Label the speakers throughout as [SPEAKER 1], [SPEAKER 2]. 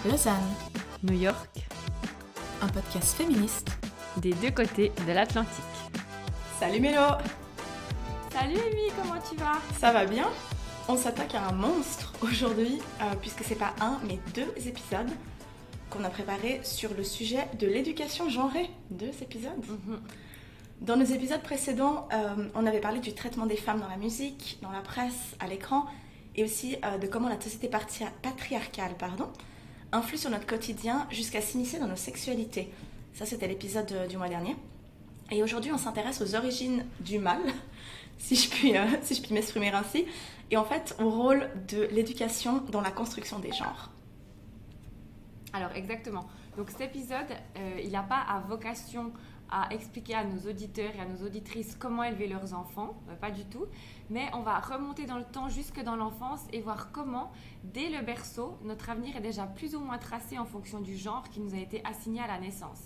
[SPEAKER 1] Lausanne,
[SPEAKER 2] New York,
[SPEAKER 1] un podcast féministe
[SPEAKER 2] des deux côtés de l'Atlantique.
[SPEAKER 1] Salut Mélo!
[SPEAKER 2] Salut Amy, comment tu vas?
[SPEAKER 1] Ça va bien? On s'attaque à un monstre aujourd'hui, puisque c'est pas un, mais 2 épisodes qu'on a préparés sur le sujet de l'éducation genrée. 2 épisodes. Dans nos épisodes précédents, on avait parlé du traitement des femmes dans la musique, dans la presse, à l'écran, et aussi de comment la société patriarcale influe sur notre quotidien jusqu'à s'immiscer dans nos sexualités. Ça, c'était l'épisode du mois dernier. Et aujourd'hui, on s'intéresse aux origines du mal, si je puis m'exprimer ainsi, et en fait au rôle de l'éducation dans la construction des genres.
[SPEAKER 2] Alors exactement. Donc cet épisode, il n'a pas à vocation à expliquer à nos auditeurs et à nos auditrices comment élever leurs enfants, pas du tout, mais on va remonter dans le temps jusque dans l'enfance et voir comment, dès le berceau, notre avenir est déjà plus ou moins tracé en fonction du genre qui nous a été assigné à la naissance.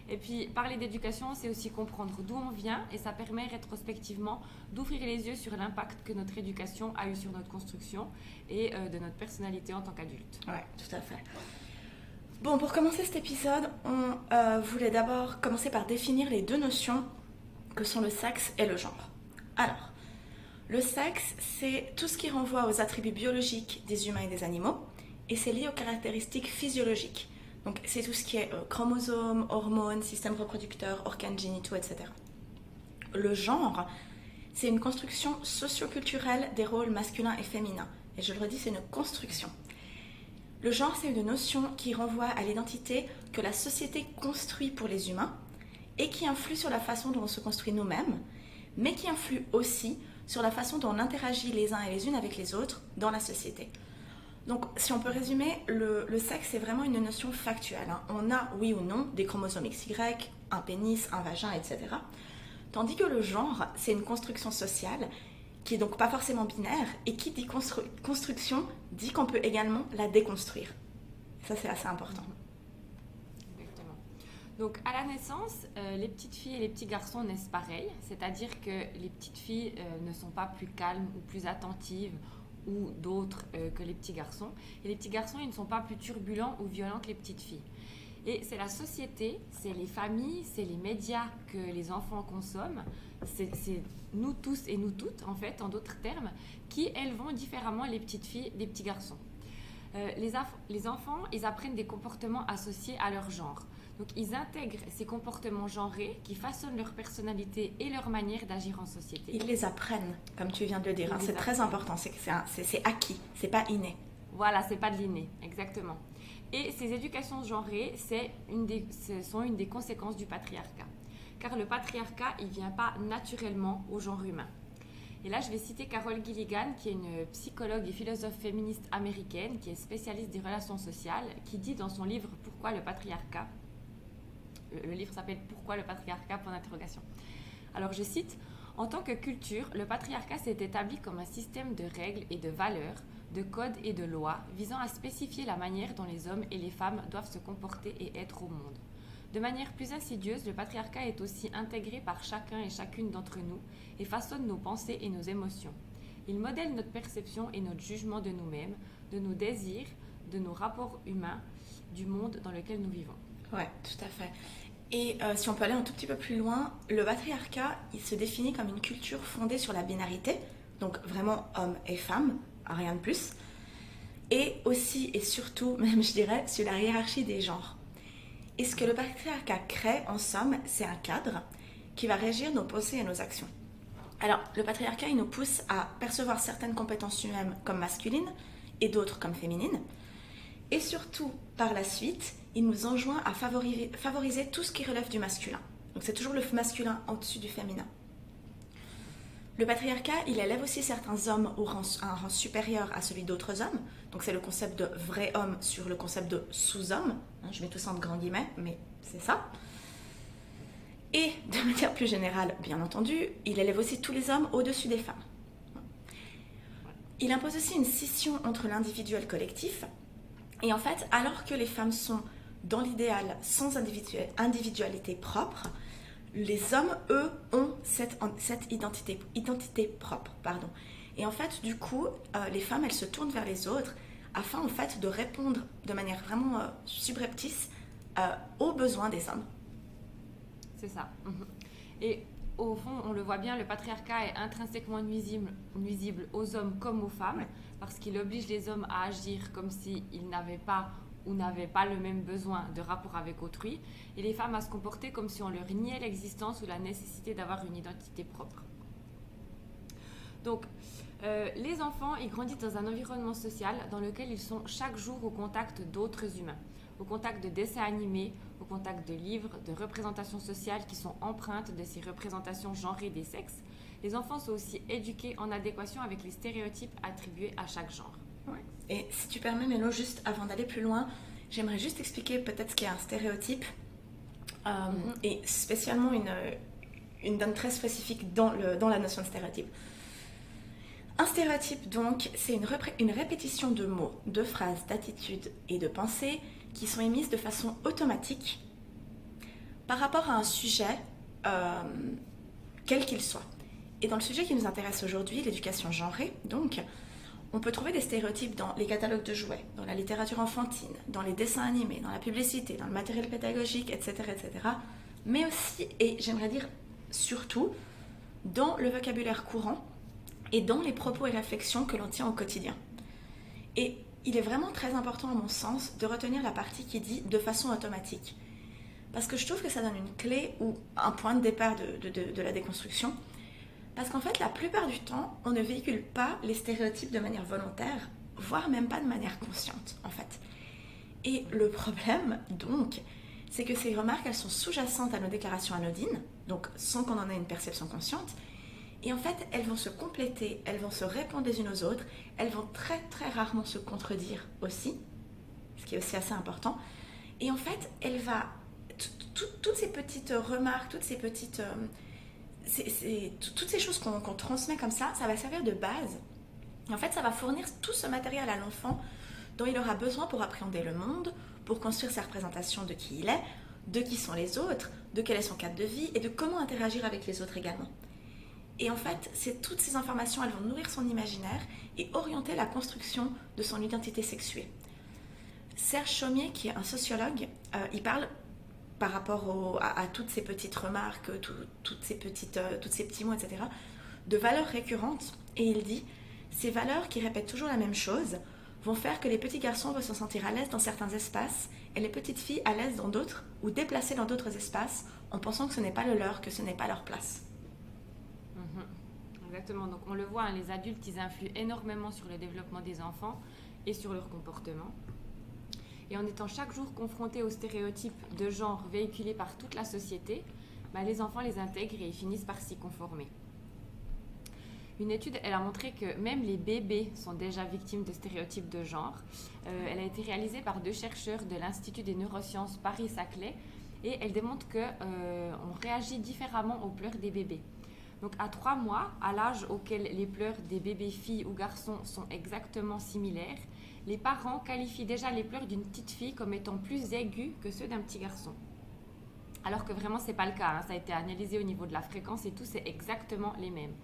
[SPEAKER 2] Et puis, parler d'éducation, c'est aussi comprendre d'où on vient et ça permet rétrospectivement d'ouvrir les yeux sur l'impact que notre éducation a eu sur notre construction et de notre personnalité en tant qu'adulte.
[SPEAKER 1] Ouais, tout à fait. Bon, pour commencer cet épisode, on voulait d'abord commencer par définir les 2 notions que sont le sexe et le genre. Alors, le sexe, c'est tout ce qui renvoie aux attributs biologiques des humains et des animaux, et c'est lié aux caractéristiques physiologiques. Donc, c'est tout ce qui est chromosomes, hormones, système reproducteur, organes génitaux, etc. Le genre, c'est une construction socio-culturelle des rôles masculins et féminins. Et je le redis, c'est une construction. Le genre, c'est une notion qui renvoie à l'identité que la société construit pour les humains et qui influe sur la façon dont on se construit nous-mêmes, mais qui influe aussi sur la façon dont on interagit les uns et les unes avec les autres dans la société. Donc, si on peut résumer, le sexe, c'est vraiment une notion factuelle. On a, oui ou non, des chromosomes XY, un pénis, un vagin, etc. Tandis que le genre, c'est une construction sociale qui est donc pas forcément binaire, et qui dit construction dit qu'on peut également la déconstruire. Ça, c'est assez important.
[SPEAKER 2] Exactement. Donc, à la naissance, les petites filles et les petits garçons naissent pareil, c'est-à-dire que les petites filles ne sont pas plus calmes ou plus attentives ou d'autres que les petits garçons, et les petits garçons, ils ne sont pas plus turbulents ou violents que les petites filles. Et c'est la société, c'est les familles, c'est les médias que les enfants consomment, c'est nous tous et nous toutes, en fait, en d'autres termes, qui élevons différemment les petites filles des petits garçons. Les enfants, ils apprennent des comportements associés à leur genre. Donc, ils intègrent ces comportements genrés qui façonnent leur personnalité et leur manière d'agir en société.
[SPEAKER 1] Ils les apprennent, comme tu viens de le dire. C'est très important, c'est acquis, c'est pas inné.
[SPEAKER 2] Voilà, c'est pas de l'inné, exactement. Et ces éducations genrées, sont une des conséquences du patriarcat. Car le patriarcat, il ne vient pas naturellement au genre humain. Et là, je vais citer Carol Gilligan, qui est une psychologue et philosophe féministe américaine, qui est spécialiste des relations sociales, qui dit dans son livre « Pourquoi le patriarcat ?» Le livre s'appelle « Pourquoi le patriarcat ?» Alors, je cite « En tant que culture, le patriarcat s'est établi comme un système de règles et de valeurs, de codes et de lois visant à spécifier la manière dont les hommes et les femmes doivent se comporter et être au monde. De manière plus insidieuse, le patriarcat est aussi intégré par chacun et chacune d'entre nous et façonne nos pensées et nos émotions. Il modèle notre perception et notre jugement de nous-mêmes, de nos désirs, de nos rapports humains, du monde dans lequel nous vivons. »
[SPEAKER 1] Ouais, tout à fait. Et si on peut aller un tout petit peu plus loin, le patriarcat, il se définit comme une culture fondée sur la binarité, donc vraiment homme et femme, rien de plus, et aussi et surtout, même je dirais, sur la hiérarchie des genres. Et ce que le patriarcat crée, en somme, c'est un cadre qui va régir nos pensées et nos actions. Alors, le patriarcat, il nous pousse à percevoir certaines compétences humaines comme masculines et d'autres comme féminines. Et surtout, par la suite, il nous enjoint à favoriser tout ce qui relève du masculin. Donc, c'est toujours le masculin au-dessus du féminin. Le patriarcat, il élève aussi certains hommes à un rang supérieur à celui d'autres hommes. Donc c'est le concept de vrai homme sur le concept de sous-homme. Je mets tout ça en grands guillemets, mais c'est ça. Et de manière plus générale, bien entendu, il élève aussi tous les hommes au-dessus des femmes. Il impose aussi une scission entre l'individuel collectif. Et en fait, alors que les femmes sont, dans l'idéal, sans individualité propre, les hommes, eux, ont cette identité propre. Et en fait, du coup, les femmes, elles se tournent vers les autres afin en fait de répondre de manière vraiment subreptice aux besoins des hommes.
[SPEAKER 2] C'est ça. Et au fond, on le voit bien, le patriarcat est intrinsèquement nuisible aux hommes comme aux femmes, parce qu'il oblige les hommes à agir comme s'ils n'avaient pas ou n'avaient pas le même besoin de rapport avec autrui, et les femmes à se comporter comme si on leur niait l'existence ou la nécessité d'avoir une identité propre. Donc, les enfants, ils grandissent dans un environnement social dans lequel ils sont chaque jour au contact d'autres humains, au contact de dessins animés, au contact de livres, de représentations sociales qui sont empreintes de ces représentations genrées des sexes. Les enfants sont aussi éduqués en adéquation avec les stéréotypes attribués à chaque genre.
[SPEAKER 1] Ouais. Et si tu permets, Mélo, juste avant d'aller plus loin, j'aimerais juste expliquer peut-être ce qu'est un stéréotype, et spécialement une donne très spécifique dans la notion de stéréotype. Un stéréotype, donc, c'est une répétition de mots, de phrases, d'attitudes et de pensées qui sont émises de façon automatique par rapport à un sujet, quel qu'il soit. Et dans le sujet qui nous intéresse aujourd'hui, l'éducation genrée, donc, on peut trouver des stéréotypes dans les catalogues de jouets, dans la littérature enfantine, dans les dessins animés, dans la publicité, dans le matériel pédagogique, etc., etc. Mais aussi, et j'aimerais dire surtout, dans le vocabulaire courant et dans les propos et réflexions que l'on tient au quotidien. Et il est vraiment très important, à mon sens, de retenir la partie qui dit « de façon automatique ». Parce que je trouve que ça donne une clé ou un point de départ de la déconstruction. Parce qu'en fait, la plupart du temps, on ne véhicule pas les stéréotypes de manière volontaire, voire même pas de manière consciente, en fait. Et le problème, donc, c'est que ces remarques, elles sont sous-jacentes à nos déclarations anodines, donc sans qu'on en ait une perception consciente. Et en fait, elles vont se compléter, elles vont se répondre les unes aux autres, elles vont très très rarement se contredire aussi, ce qui est aussi assez important. Et en fait, toutes ces petites remarques, toutes ces petites... toutes ces choses qu'on transmet comme ça va servir de base. Et en fait, ça va fournir tout ce matériel à l'enfant dont il aura besoin pour appréhender le monde, pour construire sa représentation de qui il est, de qui sont les autres, de quel est son cadre de vie et de comment interagir avec les autres également. Et en fait, toutes ces informations, elles vont nourrir son imaginaire et orienter la construction de son identité sexuée. Serge Chaumier, qui est un sociologue, il parle par rapport à toutes ces petites remarques, tous ces petits mots, etc., de valeurs récurrentes. Et il dit, ces valeurs qui répètent toujours la même chose vont faire que les petits garçons vont se sentir à l'aise dans certains espaces et les petites filles à l'aise dans d'autres ou déplacées dans d'autres espaces en pensant que ce n'est pas le leur, que ce n'est pas leur place.
[SPEAKER 2] Exactement, donc on le voit, hein, les adultes, ils influent énormément sur le développement des enfants et sur leur comportement. Et en étant chaque jour confrontés aux stéréotypes de genre véhiculés par toute la société, les enfants les intègrent et ils finissent par s'y conformer. Une étude, elle a montré que même les bébés sont déjà victimes de stéréotypes de genre. Elle a été réalisée par 2 chercheurs de l'Institut des neurosciences Paris-Saclay et elle démontre qu'on réagit différemment aux pleurs des bébés. Donc à 3 mois, à l'âge auquel les pleurs des bébés filles ou garçons sont exactement similaires, les parents qualifient déjà les pleurs d'une petite fille comme étant plus aigus que ceux d'un petit garçon. Alors que vraiment, ce n'est pas le cas, hein. Ça a été analysé au niveau de la fréquence et tout, c'est exactement les mêmes.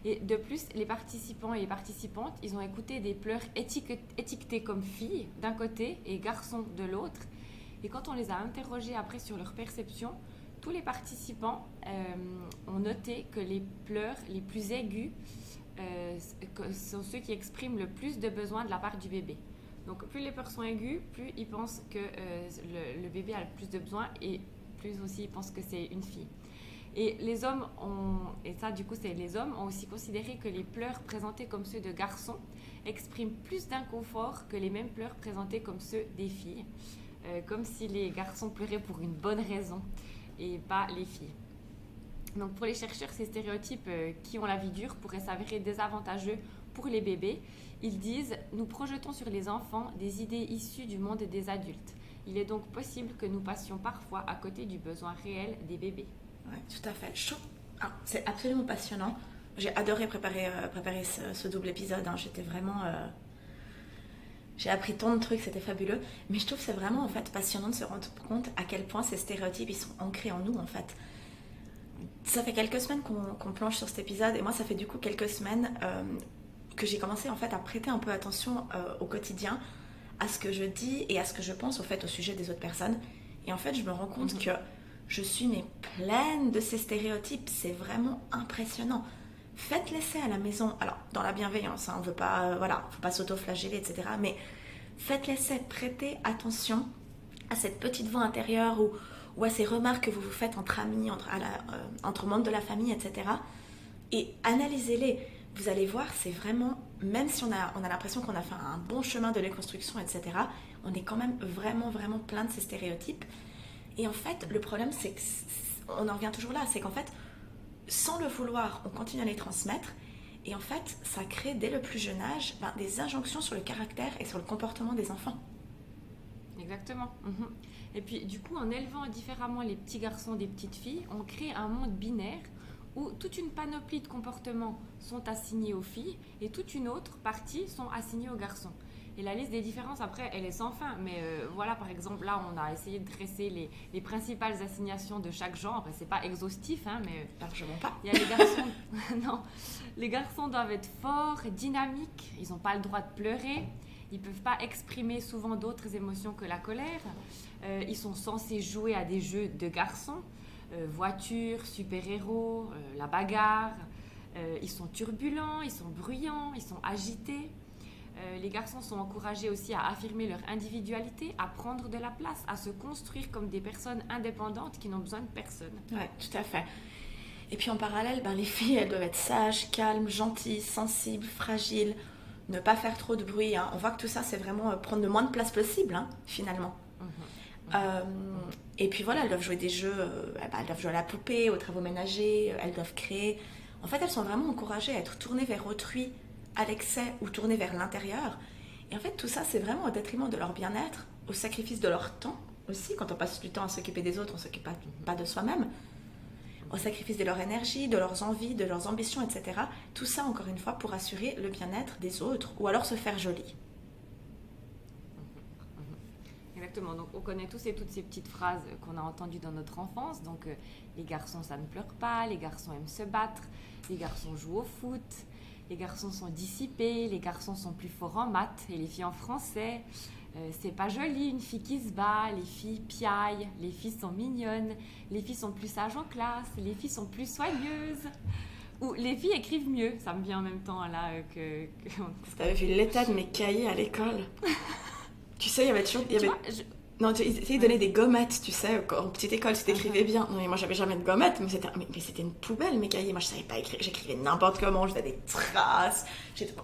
[SPEAKER 2] Et de plus, les participants et les participantes, ils ont écouté des pleurs étiquetés comme filles d'un côté et garçons de l'autre. Et quand on les a interrogés après sur leur perception, tous les participants ont noté que les pleurs les plus aigus sont ceux qui expriment le plus de besoins de la part du bébé. Donc plus les pleurs sont aigus, plus ils pensent que le bébé a le plus de besoins et plus aussi ils pensent que c'est une fille. Et les hommes ont aussi considéré que les pleurs présentés comme ceux de garçons expriment plus d'inconfort que les mêmes pleurs présentés comme ceux des filles, comme si les garçons pleuraient pour une bonne raison et pas les filles. Donc pour les chercheurs, ces stéréotypes qui ont la vie dure pourraient s'avérer désavantageux pour les bébés. Ils disent « Nous projetons sur les enfants des idées issues du monde des adultes. Il est donc possible que nous passions parfois à côté du besoin réel des bébés. »
[SPEAKER 1] Oui, tout à fait. C'est absolument passionnant. J'ai adoré préparer ce double épisode. Hein. J'étais vraiment... J'ai appris tant de trucs, c'était fabuleux. Mais je trouve que c'est vraiment en fait, passionnant de se rendre compte à quel point ces stéréotypes ils sont ancrés en nous en fait. Ça fait quelques semaines qu'on planche sur cet épisode et moi ça fait du coup quelques semaines que j'ai commencé en fait à prêter un peu attention au quotidien, à ce que je dis et à ce que je pense au fait au sujet des autres personnes. Et en fait, je me rends compte que je suis mais pleine de ces stéréotypes. C'est vraiment impressionnant. Faites l'essai à la maison. Alors, dans la bienveillance, hein, on veut pas, faut pas s'auto-flageller, etc. Mais faites l'essai, prêtez attention à cette petite voix intérieure ou à ces remarques que vous vous faites entre amis, entre membres de la famille, etc. Et analysez-les. Vous allez voir, c'est vraiment, même si on a l'impression qu'on a fait un bon chemin de déconstruction, etc., on est quand même vraiment, vraiment plein de ces stéréotypes. Et en fait, le problème, c'est qu'on en revient toujours là, c'est qu'en fait, sans le vouloir, on continue à les transmettre. Et en fait, ça crée dès le plus jeune âge des injonctions sur le caractère et sur le comportement des enfants.
[SPEAKER 2] Exactement. Et puis, du coup, en élevant différemment les petits garçons des petites filles, on crée un monde binaire où toute une panoplie de comportements sont assignés aux filles et toute une autre partie sont assignés aux garçons. Et la liste des différences, après, elle est sans fin. Mais voilà, par exemple, là, on a essayé de dresser les principales assignations de chaque genre. C'est pas exhaustif, hein, mais...
[SPEAKER 1] Largement pas.
[SPEAKER 2] Il y a les garçons... non, les garçons doivent être forts, dynamiques. Ils n'ont pas le droit de pleurer. Ils ne peuvent pas exprimer souvent d'autres émotions que la colère. Ils sont censés jouer à des jeux de garçons. Voiture, super-héros, la bagarre. Ils sont turbulents, ils sont bruyants, ils sont agités. Les garçons sont encouragés aussi à affirmer leur individualité, à prendre de la place, à se construire comme des personnes indépendantes qui n'ont besoin de personne.
[SPEAKER 1] Oui, tout à fait. Et puis en parallèle, les filles, elles doivent être sages, calmes, gentilles, sensibles, fragiles, ne pas faire trop de bruit. Hein. On voit que tout ça, c'est vraiment prendre le moins de place possible, hein, finalement. Et puis voilà, elles doivent jouer des jeux, elles doivent jouer à la poupée, aux travaux ménagers, elles doivent créer. En fait, elles sont vraiment encouragées à être tournées vers autrui à l'excès ou tournées vers l'intérieur. Et en fait, tout ça, c'est vraiment au détriment de leur bien-être, au sacrifice de leur temps aussi. Quand on passe du temps à s'occuper des autres, on ne s'occupe pas de soi-même. Au sacrifice de leur énergie, de leurs envies, de leurs ambitions, etc. Tout ça, encore une fois, pour assurer le bien-être des autres ou alors se faire jolie.
[SPEAKER 2] Exactement, donc on connaît tous et toutes ces petites phrases qu'on a entendues dans notre enfance. Donc les garçons, ça ne pleure pas, les garçons aiment se battre, les garçons jouent au foot, les garçons sont dissipés, les garçons sont plus forts en maths et les filles en français. C'est pas joli une fille qui se bat, les filles piaillent, les filles sont mignonnes, les filles sont plus sages en classe, les filles sont plus soigneuses. Ou les filles écrivent mieux, ça me vient en même temps là que...
[SPEAKER 1] Tu avais vu l'état de mes cahiers à l'école. Tu sais, il y avait toujours... Non, ils essayaient de donner des gommettes, tu sais, en petite école, si t'écrivais bien. Non, mais moi, j'avais jamais de gommettes, mais c'était une poubelle, mes cahiers. Moi, je savais pas écrire, j'écrivais n'importe comment, je faisais des traces.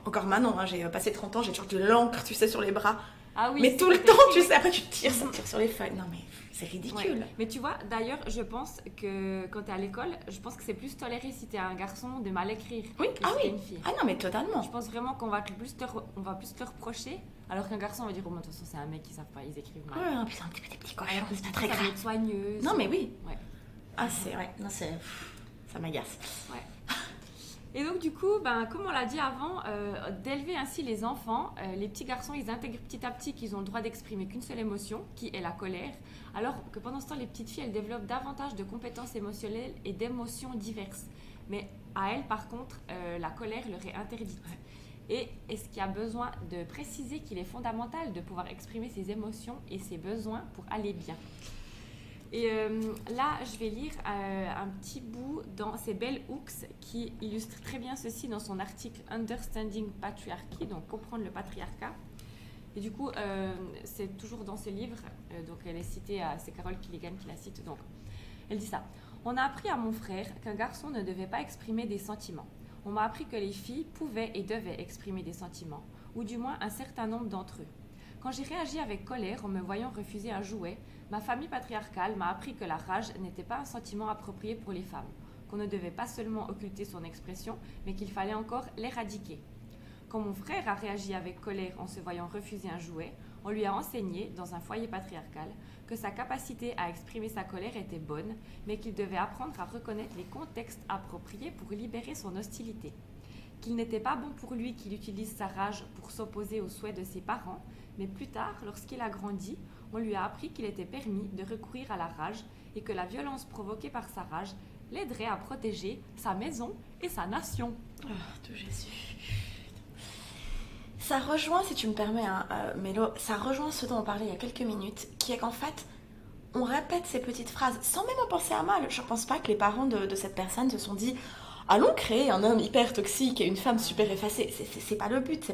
[SPEAKER 1] Encore maintenant, hein, j'ai passé 30 ans, j'ai toujours de l'encre, tu sais, sur les bras.
[SPEAKER 2] Ah oui,
[SPEAKER 1] mais tout le temps, tu sais, après tu tires, ça tire sur les feuilles. Non, mais c'est ridicule.
[SPEAKER 2] Ouais. Mais tu vois, d'ailleurs, je pense que quand t'es à l'école, je pense que c'est plus toléré si t'es un garçon de mal écrire
[SPEAKER 1] oui.
[SPEAKER 2] que si t'es une fille.
[SPEAKER 1] Ah non, mais totalement.
[SPEAKER 2] Je pense vraiment qu'on va plus te reprocher, alors qu'un garçon, on va dire, oh, de toute façon, c'est un mec qui savent pas, ils écrivent mal.
[SPEAKER 1] Ouais, puis c'est un petit cochon, c'est pas très
[SPEAKER 2] grave.
[SPEAKER 1] grave.
[SPEAKER 2] Soigneuse.
[SPEAKER 1] Non, mais oui.
[SPEAKER 2] Ouais.
[SPEAKER 1] Ah, c'est... Ouais, non, c'est... Ça m'agace.
[SPEAKER 2] Ouais. Et donc du coup, comme on l'a dit avant, d'élever ainsi les enfants, les petits garçons, ils intègrent petit à petit qu'ils ont le droit d'exprimer qu'une seule émotion, qui est la colère, alors que pendant ce temps, les petites filles, elles développent davantage de compétences émotionnelles et d'émotions diverses. Mais à elles, par contre, la colère leur est interdite. Et est-ce qu'il y a besoin de préciser qu'il est fondamental de pouvoir exprimer ses émotions et ses besoins pour aller bien. Et là, je vais lire un petit bout c'est Bell Hooks qui illustre très bien ceci dans son article Understanding Patriarchy, donc comprendre le patriarcat. Et du coup, c'est toujours dans ce livre, donc elle est citée, c'est Carol Killigan qui la cite. Donc, elle dit ça. On a appris à mon frère qu'un garçon ne devait pas exprimer des sentiments. On m'a appris que les filles pouvaient et devaient exprimer des sentiments, ou du moins un certain nombre d'entre eux. Quand j'ai réagi avec colère en me voyant refuser un jouet, ma famille patriarcale m'a appris que la rage n'était pas un sentiment approprié pour les femmes, qu'on ne devait pas seulement occulter son expression, mais qu'il fallait encore l'éradiquer. Quand mon frère a réagi avec colère en se voyant refuser un jouet, on lui a enseigné, dans un foyer patriarcal, que sa capacité à exprimer sa colère était bonne, mais qu'il devait apprendre à reconnaître les contextes appropriés pour libérer son hostilité. Qu'il n'était pas bon pour lui qu'il utilise sa rage pour s'opposer aux souhaits de ses parents, mais plus tard, lorsqu'il a grandi, on lui a appris qu'il était permis de recourir à la rage et que la violence provoquée par sa rage l'aiderait à protéger sa maison et sa nation.
[SPEAKER 1] Oh, de Jésus. Ça rejoint, si tu me permets, hein, Mélo, ça rejoint ce dont on parlait il y a quelques minutes, qui est qu'en fait, on répète ces petites phrases sans même en penser à mal. Je ne pense pas que les parents de cette personne se sont dit allons créer un homme hyper toxique et une femme super effacée. C'est pas le but, c'est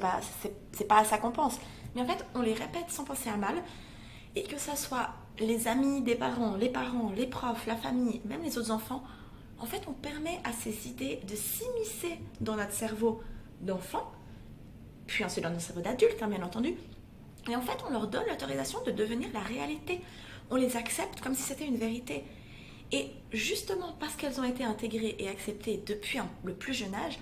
[SPEAKER 1] pas à ça qu'on pense. Mais en fait, on les répète sans penser à mal. Et que ça soit les amis des parents, les profs, la famille, même les autres enfants, en fait, on permet à ces idées de s'immiscer dans notre cerveau d'enfant, puis ensuite dans notre cerveau d'adulte, hein, bien entendu. Et en fait, on leur donne l'autorisation de devenir la réalité. On les accepte comme si c'était une vérité. Et justement parce qu'elles ont été intégrées et acceptées depuis le plus jeune âge,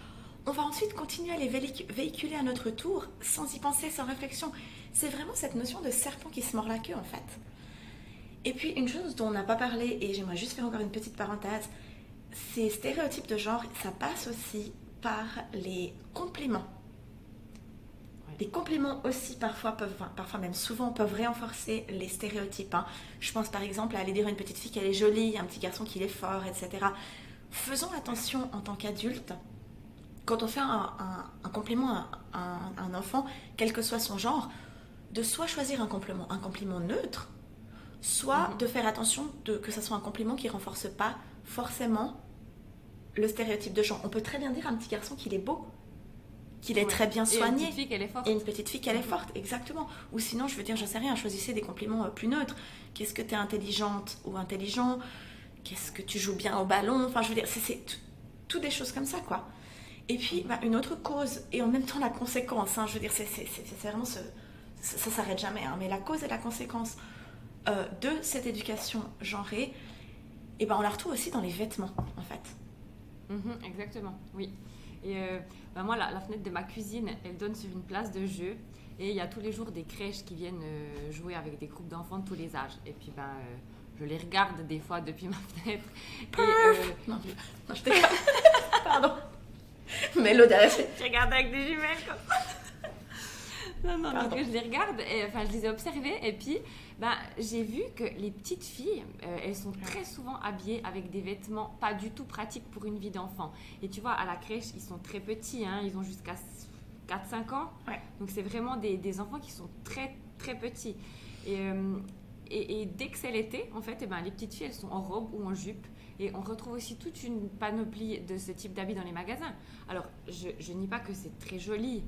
[SPEAKER 1] on va ensuite continuer à les véhiculer à notre tour, sans y penser, sans réflexion. C'est vraiment cette notion de serpent qui se mord la queue, en fait. Et puis, une chose dont on n'a pas parlé, et j'aimerais juste faire encore une petite parenthèse, ces stéréotypes de genre, ça passe aussi par les compliments. Les compliments aussi, parfois même souvent, peuvent renforcer les stéréotypes. Hein. Je pense par exemple à aller dire à une petite fille qu'elle est jolie, un petit garçon qu'il est fort, etc. Faisons attention en tant qu'adultes, quand on fait un compliment à un enfant, quel que soit son genre, de soit choisir un compliment neutre, soit de faire attention que ce soit un compliment qui ne renforce pas forcément le stéréotype de genre. On peut très bien dire à un petit garçon qu'il est beau, qu'il est très bien soigné.
[SPEAKER 2] Et une petite fille qu'elle est forte.
[SPEAKER 1] Et une petite fille qu'elle est forte, exactement. Ou sinon, je veux dire, j'en sais rien, choisissez des compliments plus neutres. Qu'est-ce que tu es intelligente ou intelligent? Qu'est-ce que tu joues bien au ballon? Enfin, je veux dire, c'est tout des choses comme ça, quoi. Et puis, une autre cause, et en même temps la conséquence, hein, je veux dire, c'est vraiment ça s'arrête jamais, hein, mais la cause et la conséquence de cette éducation genrée, et on la retrouve aussi dans les vêtements, en fait.
[SPEAKER 2] Exactement, oui. Et moi, la fenêtre de ma cuisine, elle donne sur une place de jeu. Et il y a tous les jours des crèches qui viennent jouer avec des groupes d'enfants de tous les âges. Et puis, je les regarde des fois depuis ma fenêtre. Et,
[SPEAKER 1] non, je déconne. Pardon. Mais l'audace.
[SPEAKER 2] Je regarde avec des jumelles comme ça. Non, donc je les regarde, je les ai observées. Et puis, j'ai vu que les petites filles, elles sont très souvent habillées avec des vêtements pas du tout pratiques pour une vie d'enfant. Et tu vois, à la crèche, ils sont très petits, hein, ils ont jusqu'à 4-5 ans. Ouais. Donc, c'est vraiment des enfants qui sont très, très petits. Et dès que c'est l'été, en fait, les petites filles, elles sont en robe ou en jupe. Et on retrouve aussi toute une panoplie de ce type d'habits dans les magasins. Alors, je nie pas que c'est très joli.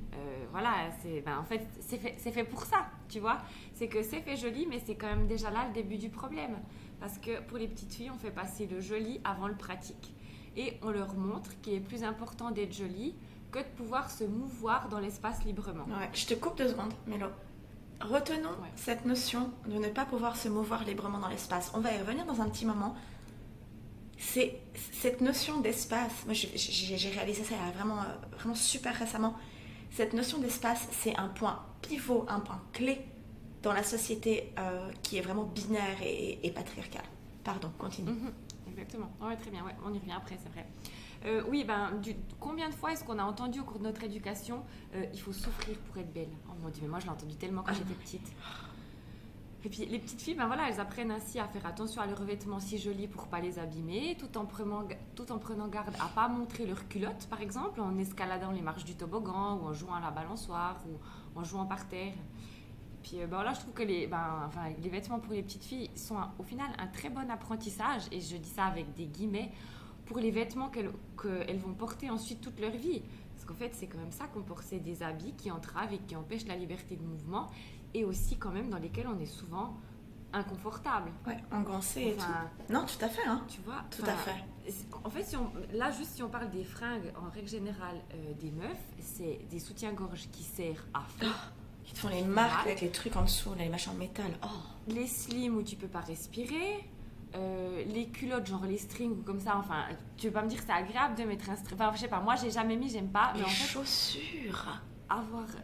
[SPEAKER 2] En fait, c'est fait pour ça, tu vois. C'est que c'est fait joli, mais c'est quand même déjà là le début du problème. Parce que pour les petites filles, on fait passer le joli avant le pratique. Et on leur montre qu'il est plus important d'être joli que de pouvoir se mouvoir dans l'espace librement.
[SPEAKER 1] Ouais, je te coupe 2 secondes, Mélo. Retenons cette notion de ne pas pouvoir se mouvoir librement dans l'espace. On va y revenir dans un petit moment. C'est cette notion d'espace. Moi, j'ai réalisé ça vraiment super récemment. Cette notion d'espace, c'est un point pivot, un point clé dans la société qui est vraiment binaire et patriarcale. Pardon, continue.
[SPEAKER 2] Exactement. Ouais, très bien. Ouais, on y revient après, c'est vrai. Combien de fois est-ce qu'on a entendu au cours de notre éducation il faut souffrir pour être belle? Oh mon Dieu, mais moi je l'ai entendu tellement quand j'étais petite. Et puis les petites filles, elles apprennent ainsi à faire attention à leurs vêtements si jolis pour pas les abîmer, tout en prenant garde à pas montrer leurs culottes, par exemple, en escaladant les marches du toboggan ou en jouant à la balançoire ou en jouant par terre. Puis je trouve que les vêtements pour les petites filles sont au final un très bon apprentissage, et je dis ça avec des guillemets, pour les vêtements qu'elles vont porter ensuite toute leur vie. Parce qu'en fait, c'est quand même ça qu'on porte, des habits qui entravent et qui empêchent la liberté de mouvement, et aussi quand même dans lesquels on est souvent inconfortable.
[SPEAKER 1] Ouais, engoncé et tout. Non, tout à fait. Hein.
[SPEAKER 2] Tu vois,
[SPEAKER 1] tout à fait.
[SPEAKER 2] En fait, si on parle des fringues, en règle générale, des meufs, c'est des soutiens-gorge qui serrent à fond.
[SPEAKER 1] Qui te font les marques avec les trucs en dessous, là, les machins en métal.
[SPEAKER 2] Les slims où tu peux pas respirer. Les culottes, genre les strings ou comme ça, tu veux pas me dire que c'est agréable de mettre un string. Je sais pas, moi j'ai jamais mis, j'aime pas.
[SPEAKER 1] Les chaussures.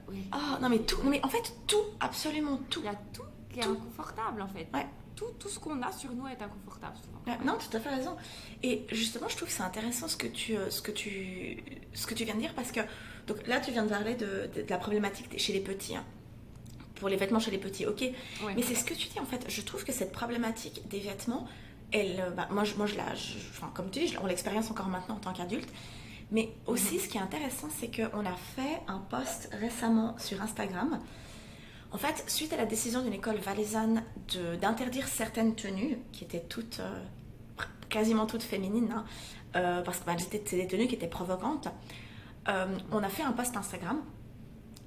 [SPEAKER 2] Oui.
[SPEAKER 1] Non mais tout, en fait tout, absolument tout.
[SPEAKER 2] Il y a tout qui est inconfortable en fait.
[SPEAKER 1] Ouais.
[SPEAKER 2] Tout ce qu'on a sur nous est inconfortable souvent.
[SPEAKER 1] Ouais, non, tout à fait raison. Et justement, je trouve que c'est intéressant ce que tu viens de dire, parce que donc là tu viens de parler de la problématique chez les petits. Hein. Pour les vêtements chez les petits, ok. Ouais. Mais c'est ce que tu dis en fait. Je trouve que cette problématique des vêtements, elle, moi, comme tu dis, on l'expérience encore maintenant en tant qu'adulte. Mais aussi, ce qui est intéressant, c'est qu'on a fait un post récemment sur Instagram. En fait, suite à la décision d'une école valaisanne d'interdire certaines tenues, qui étaient toutes, quasiment toutes féminines, hein, parce que c'était des tenues qui étaient provocantes, on a fait un post Instagram.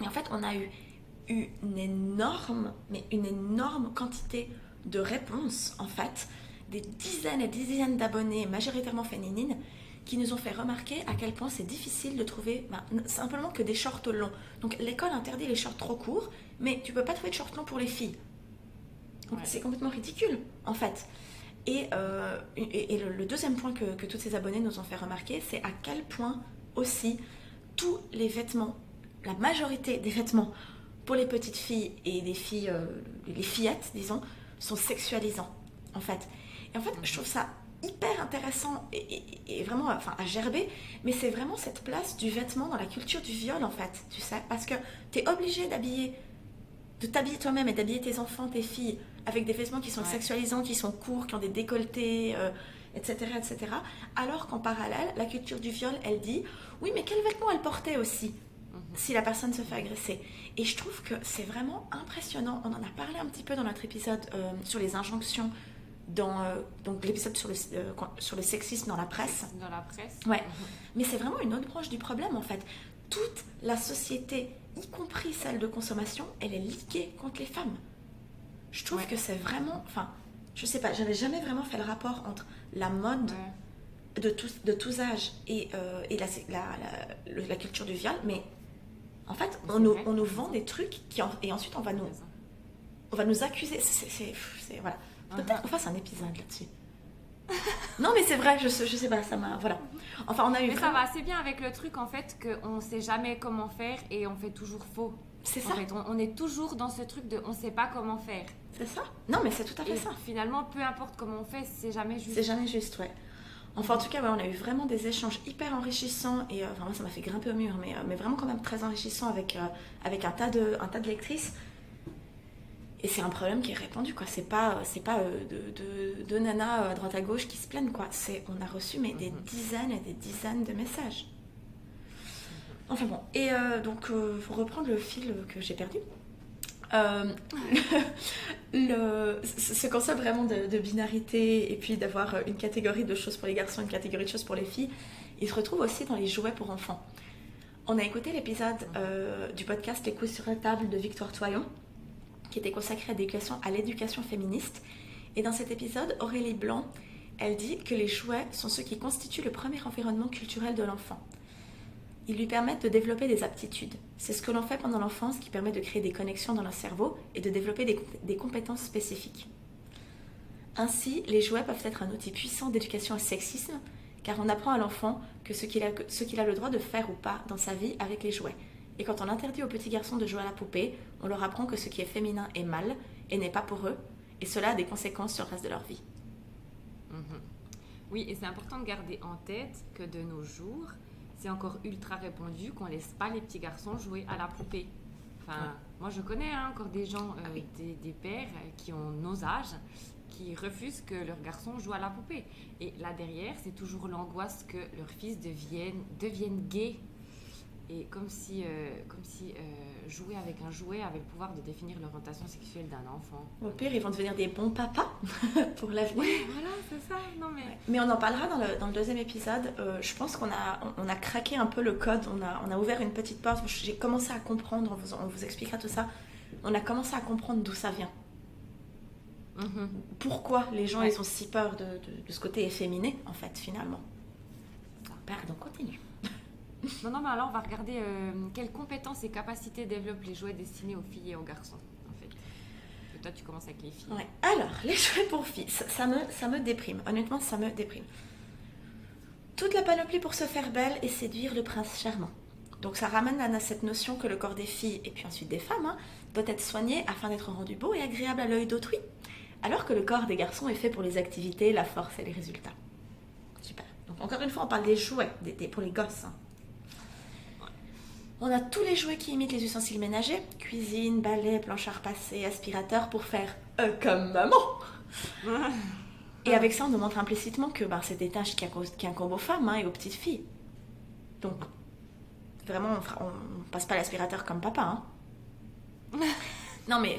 [SPEAKER 1] Et en fait, on a eu une énorme quantité de réponses, en fait, des dizaines et des dizaines d'abonnés, majoritairement féminines, qui nous ont fait remarquer à quel point c'est difficile de trouver simplement que des shorts longs. Donc l'école interdit les shorts trop courts, mais tu peux pas trouver de shorts longs pour les filles. Donc c'est complètement ridicule, en fait. Et le deuxième point que tous ces abonnés nous ont fait remarquer, c'est à quel point aussi tous les vêtements, la majorité des vêtements pour les petites filles et les filles, les fillettes, disons, sont sexualisants, en fait. Et en fait, je trouve ça hyper intéressant et vraiment à gerber, mais c'est vraiment cette place du vêtement dans la culture du viol, en fait, tu sais, parce que tu es obligé de t'habiller toi-même et d'habiller tes enfants, tes filles, avec des vêtements qui sont sexualisants, qui sont courts, qui ont des décolletés, etc., etc. Alors qu'en parallèle, la culture du viol, elle dit, oui, mais quels vêtements elle portait aussi si la personne se fait agresser. Et je trouve que c'est vraiment impressionnant. On en a parlé un petit peu dans notre épisode sur les injonctions, donc l'épisode sur le sexisme dans la presse.
[SPEAKER 2] Dans la presse.
[SPEAKER 1] Ouais. Mais c'est vraiment une autre branche du problème, en fait. Toute la société, y compris celle de consommation, elle est liguée contre les femmes. Je trouve que c'est vraiment... Enfin, je sais pas, j'avais jamais vraiment fait le rapport entre la mode de tous âges et la culture du viol, mais en fait, on nous vend des trucs et ensuite on va nous accuser. Voilà. Peut-être qu'on fasse un épisode là-dessus. Non, mais c'est vrai, je sais pas, ça m'a... Voilà. Enfin, on a eu...
[SPEAKER 2] Mais ça va assez bien avec le truc, en fait, qu'on ne sait jamais comment faire et on fait toujours faux.
[SPEAKER 1] C'est ça.
[SPEAKER 2] En fait, on est toujours dans ce truc de on ne sait pas comment faire.
[SPEAKER 1] C'est ça. Non, mais c'est tout à fait ça.
[SPEAKER 2] Finalement, peu importe comment on fait, c'est jamais juste.
[SPEAKER 1] C'est jamais juste, ouais. Enfin, en tout cas, on a eu vraiment des échanges hyper enrichissants et vraiment, ça m'a fait grimper au mur, mais vraiment quand même très enrichissant avec un tas de lectrices. Et c'est un problème qui est répandu, quoi. C'est pas de nanas à droite à gauche qui se plaignent, quoi. On a reçu des dizaines et des dizaines de messages. Enfin bon, et donc pour reprendre le fil que j'ai perdu, ce concept vraiment de binarité et puis d'avoir une catégorie de choses pour les garçons, une catégorie de choses pour les filles, il se retrouve aussi dans les jouets pour enfants. On a écouté l'épisode du podcast Les couilles sur la table de Victoire Toyon, qui était consacré à l'éducation féministe. Et dans cet épisode, Aurélie Blanc, elle dit que les jouets sont ceux qui constituent le premier environnement culturel de l'enfant. Ils lui permettent de développer des aptitudes. C'est ce que l'on fait pendant l'enfance qui permet de créer des connexions dans le cerveau et de développer des compétences spécifiques. Ainsi, les jouets peuvent être un outil puissant d'éducation au sexisme, car on apprend à l'enfant que ce qu'il a le droit de faire ou pas dans sa vie avec les jouets. Et quand on interdit aux petits garçons de jouer à la poupée, on leur apprend que ce qui est féminin est mal et n'est pas pour eux, et cela a des conséquences sur le reste de leur vie.
[SPEAKER 2] Oui, et c'est important de garder en tête que de nos jours, c'est encore ultra répandu qu'on ne laisse pas les petits garçons jouer à la poupée. Enfin, moi je connais encore des gens, des pères qui ont nos âges, qui refusent que leurs garçons jouent à la poupée. Et là derrière, c'est toujours l'angoisse que leur fils devienne gay. Et comme si jouer avec un jouet avait le pouvoir de définir l'orientation sexuelle d'un enfant.
[SPEAKER 1] Au pire, ils vont devenir des bons papas pour l'avenir.
[SPEAKER 2] Oui, voilà, c'est ça. Non,
[SPEAKER 1] mais on en parlera dans le deuxième épisode. Je pense qu'on a craqué un peu le code. On a ouvert une petite porte. J'ai commencé à comprendre, on vous expliquera tout ça. On a commencé à comprendre d'où ça vient. Pourquoi les gens ils ont si peur de ce côté efféminé, en fait, finalement. Pardon, continue.
[SPEAKER 2] Non, mais alors on va regarder quelles compétences et capacités développent les jouets destinés aux filles et aux garçons, en fait. Et toi, tu commences avec les filles.
[SPEAKER 1] Ouais. Alors, les jouets pour filles, ça me déprime. Honnêtement, ça me déprime. Toute la panoplie pour se faire belle et séduire le prince charmant. Donc ça ramène à cette notion que le corps des filles, et puis ensuite des femmes, doit être soigné afin d'être rendu beau et agréable à l'œil d'autrui, alors que le corps des garçons est fait pour les activités, la force et les résultats. Super. Donc encore une fois, on parle des jouets, pour les gosses. On a tous les jouets qui imitent les ustensiles ménagers, cuisine, balai, planche à repasser, aspirateur, pour faire comme maman. Et avec ça, on nous montre implicitement que c'est des tâches qui incombent aux femmes et aux petites filles. Donc, vraiment, on passe pas l'aspirateur comme papa. Hein. Non, mais...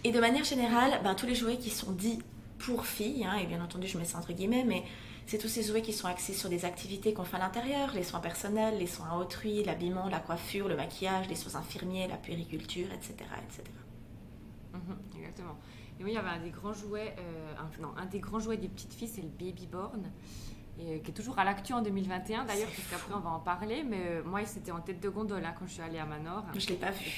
[SPEAKER 1] Et de manière générale, tous les jouets qui sont dits pour filles, hein, et bien entendu, je mets ça entre guillemets, mais c'est tous ces jouets qui sont axés sur des activités qu'on fait à l'intérieur, les soins personnels, les soins à autrui, l'habillement, la coiffure, le maquillage, les soins infirmiers, la puériculture, etc. etc.
[SPEAKER 2] Exactement. Et oui, il y avait un des grands jouets, un des grands jouets des petites filles, c'est le Babyborn, et, qui est toujours à l'actu en 2021 d'ailleurs, puisqu'après on va en parler, mais moi c'était en tête de gondole hein, quand je suis allée à Manor.
[SPEAKER 1] Je ne l'ai pas vu.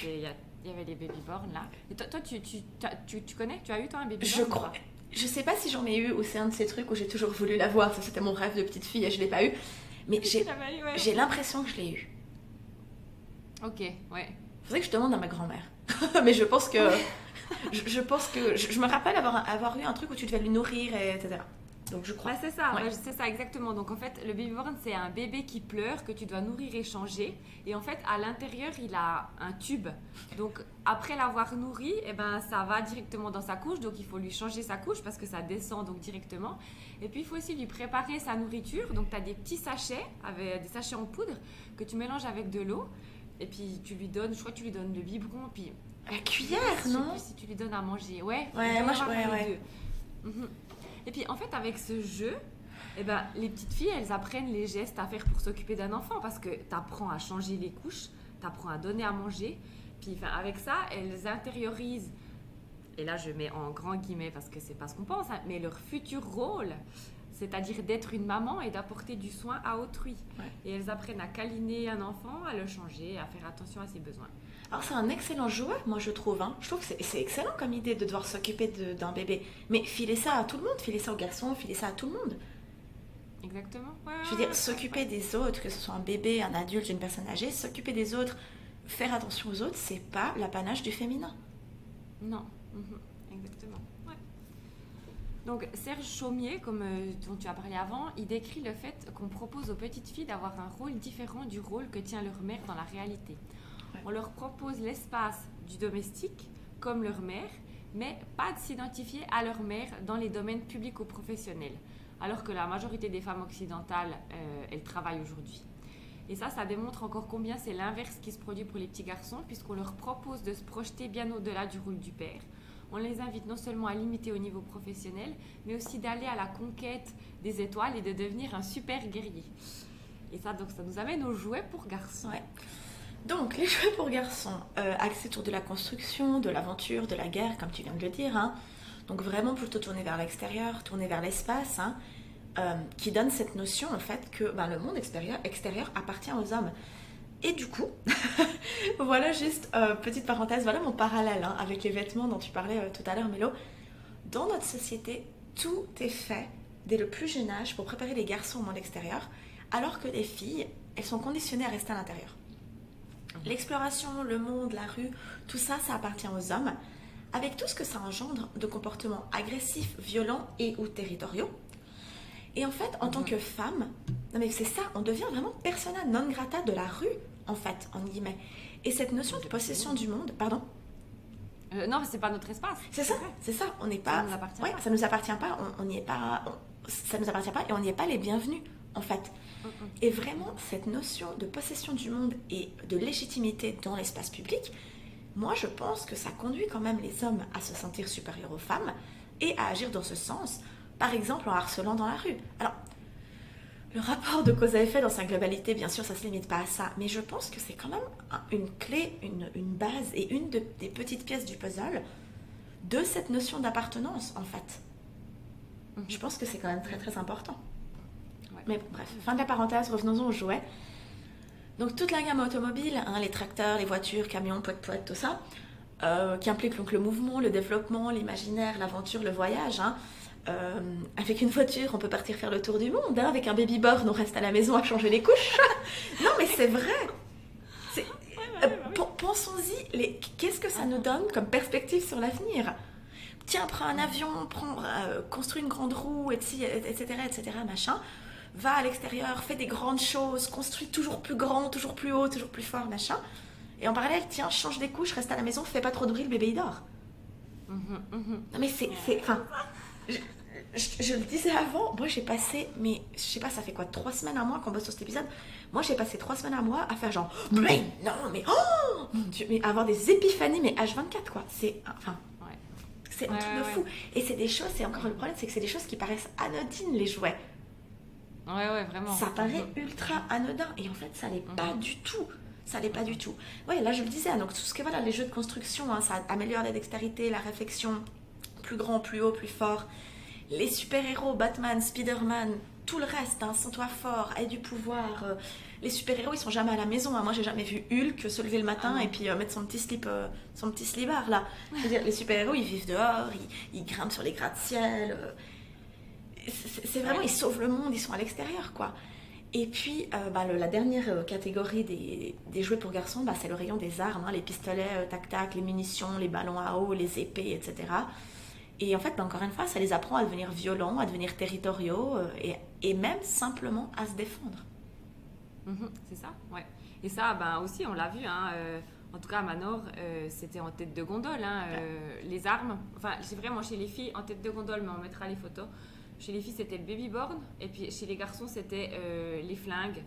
[SPEAKER 2] Il y avait les Babyborn là. Et toi tu connais? Tu as eu toi un Babyborn?
[SPEAKER 1] Je crois. Je sais pas si j'en ai eu ou c'est un de ces trucs où j'ai toujours voulu l'avoir. Ça, c'était mon rêve de petite fille et je l'ai pas eu. Mais j'ai l'impression que je l'ai eu.
[SPEAKER 2] Ok, ouais.
[SPEAKER 1] Faudrait que je demande à ma grand-mère. Mais je pense que... je me rappelle avoir eu un truc où tu devais le nourrir, etc. Donc je crois.
[SPEAKER 2] C'est ça, c'est ça exactement. Donc en fait, le Babyborn, c'est un bébé qui pleure, que tu dois nourrir et changer. Et en fait, à l'intérieur, il a un tube. Donc après l'avoir nourri, ça va directement dans sa couche. Donc il faut lui changer sa couche parce que ça descend donc directement. Et puis il faut aussi lui préparer sa nourriture. Donc tu as des petits sachets, avec des sachets en poudre que tu mélanges avec de l'eau. Et puis tu lui donnes, je crois que tu lui donnes le biberon. Puis
[SPEAKER 1] la cuillère, non?
[SPEAKER 2] Si tu lui donnes à manger, ouais.
[SPEAKER 1] Moi je...
[SPEAKER 2] Et puis en fait avec ce jeu, les petites filles elles apprennent les gestes à faire pour s'occuper d'un enfant parce que tu apprends à changer les couches, tu apprends à donner à manger, puis avec ça elles intériorisent, et là je mets en grands guillemets parce que c'est pas ce qu'on pense, hein, mais leur futur rôle, c'est-à-dire d'être une maman et d'apporter du soin à autrui. Ouais. Et elles apprennent à câliner un enfant, à le changer, à faire attention à ses besoins.
[SPEAKER 1] Alors c'est un excellent jouet, moi je trouve. Hein. Je trouve que c'est excellent comme idée de devoir s'occuper d'un bébé. Mais filez ça à tout le monde, filez ça aux garçons, filez ça à tout le monde.
[SPEAKER 2] Exactement.
[SPEAKER 1] Je veux dire, s'occuper des autres, que ce soit un bébé, un adulte, une personne âgée, s'occuper des autres, faire attention aux autres, c'est pas l'apanage du féminin.
[SPEAKER 2] Non, exactement. Ouais. Donc Serge Chaumier, comme dont tu as parlé avant, il décrit le fait qu'on propose aux petites filles d'avoir un rôle différent du rôle que tient leur mère dans la réalité. On leur propose l'espace du domestique comme leur mère, mais pas de s'identifier à leur mère dans les domaines publics ou professionnels, alors que la majorité des femmes occidentales, elles travaillent aujourd'hui. Et ça démontre encore combien c'est l'inverse qui se produit pour les petits garçons, puisqu'on leur propose de se projeter bien au-delà du rôle du père. On les invite non seulement à limiter au niveau professionnel, mais aussi d'aller à la conquête des étoiles et de devenir un super guerrier. Et ça nous amène aux jouets pour garçons.
[SPEAKER 1] Ouais. Donc, les jouets pour garçons, axés autour de la construction, de l'aventure, de la guerre, comme tu viens de le dire. Hein. Donc, vraiment plutôt tournés vers l'extérieur, tournés vers l'espace, hein, qui donne cette notion, en fait, que le monde extérieur appartient aux hommes. Et du coup, voilà juste, petite parenthèse, voilà mon parallèle hein, avec les vêtements dont tu parlais tout à l'heure, Mélo. Dans notre société, tout est fait dès le plus jeune âge pour préparer les garçons au monde extérieur, alors que les filles, elles sont conditionnées à rester à l'intérieur. L'exploration, le monde, la rue, tout ça, ça appartient aux hommes, avec tout ce que ça engendre de comportements agressifs, violents et ou territoriaux. Et en fait, en tant que femme, non mais c'est ça, on devient vraiment persona non grata de la rue, en fait, en guillemets. Et cette notion de possession du monde, pardon
[SPEAKER 2] non, mais c'est pas notre espace.
[SPEAKER 1] C'est ça, on n'est pas...
[SPEAKER 2] Ça nous appartient pas.
[SPEAKER 1] Ça nous appartient pas, on n'y est pas... ça nous appartient pas et on n'y est pas les bienvenus, en fait. Et vraiment, cette notion de possession du monde et de légitimité dans l'espace public, moi, je pense que ça conduit quand même les hommes à se sentir supérieurs aux femmes et à agir dans ce sens, par exemple en harcelant dans la rue. Alors, le rapport de cause à effet dans sa globalité, bien sûr, ça ne se limite pas à ça, mais je pense que c'est quand même une clé, une base et des petites pièces du puzzle de cette notion d'appartenance, en fait. Je pense que c'est quand même très, très important. Mais bon, bref, fin de la parenthèse, revenons-en aux jouets. Donc toute la gamme automobile, hein, les tracteurs, les voitures, camions, poètes, tout ça, qui implique donc le mouvement, le développement, l'imaginaire, l'aventure, le voyage. Hein. Avec une voiture, on peut partir faire le tour du monde. Hein. Avec un babyborn, on reste à la maison à changer les couches. Non, mais c'est vrai. Pensons-y, qu'est-ce que ça nous donne comme perspective sur l'avenir? Tiens, prends un avion, construis une grande roue, etc., machin. Va à l'extérieur, fais des grandes choses, construis toujours plus grand, toujours plus haut, toujours plus fort, machin. Et en parallèle, tiens, change des couches, reste à la maison, fais pas trop de bruit, le bébé il dort. Non mais c'est... Enfin, je le disais avant, moi j'ai passé, mais je sais pas, ça fait quoi, 3 semaines à moi qu'on bosse sur cet épisode. Moi j'ai passé 3 semaines à moi à faire genre, mais non, mais oh mon Dieu, mais avoir des épiphanies, mais H24 quoi. C'est, enfin,
[SPEAKER 2] Ouais.
[SPEAKER 1] c'est un truc de fou. Et c'est des choses, c'est encore le problème, c'est que c'est des choses qui paraissent anodines, les jouets.
[SPEAKER 2] Ouais, vraiment.
[SPEAKER 1] Ça paraît ultra anodin, et en fait ça l'est pas du tout. Ça l'est pas du tout. Ouais, là je le disais, donc tout ce que voilà, les jeux de construction, hein, ça améliore la dextérité, la réflexion, plus grand, plus haut, plus fort. Les super-héros, Batman, Spider-Man, tout le reste, hein, sens-toi fort, aie du pouvoir. Les super-héros, ils sont jamais à la maison. Hein. Moi, j'ai jamais vu Hulk se lever le matin et puis mettre son petit slibard là. Je veux dire, les super-héros, ils vivent dehors, ils grimpent sur les gratte-ciel. C'est vraiment, ils sauvent le monde, ils sont à l'extérieur, quoi. Et puis, la dernière catégorie des jouets pour garçons, c'est le rayon des armes, hein, les pistolets, tac-tac, les munitions, les ballons à eau, les épées, etc. Et en fait, encore une fois, ça les apprend à devenir violents, à devenir territoriaux et même simplement à se défendre.
[SPEAKER 2] C'est ça, ouais. Et ça, aussi, on l'a vu, hein, en tout cas à Manor, c'était en tête de gondole, hein, les armes. Enfin, c'est vraiment chez les filles en tête de gondole, mais on mettra les photos. Chez les filles, c'était le babyborn, et puis chez les garçons, c'était les flingues,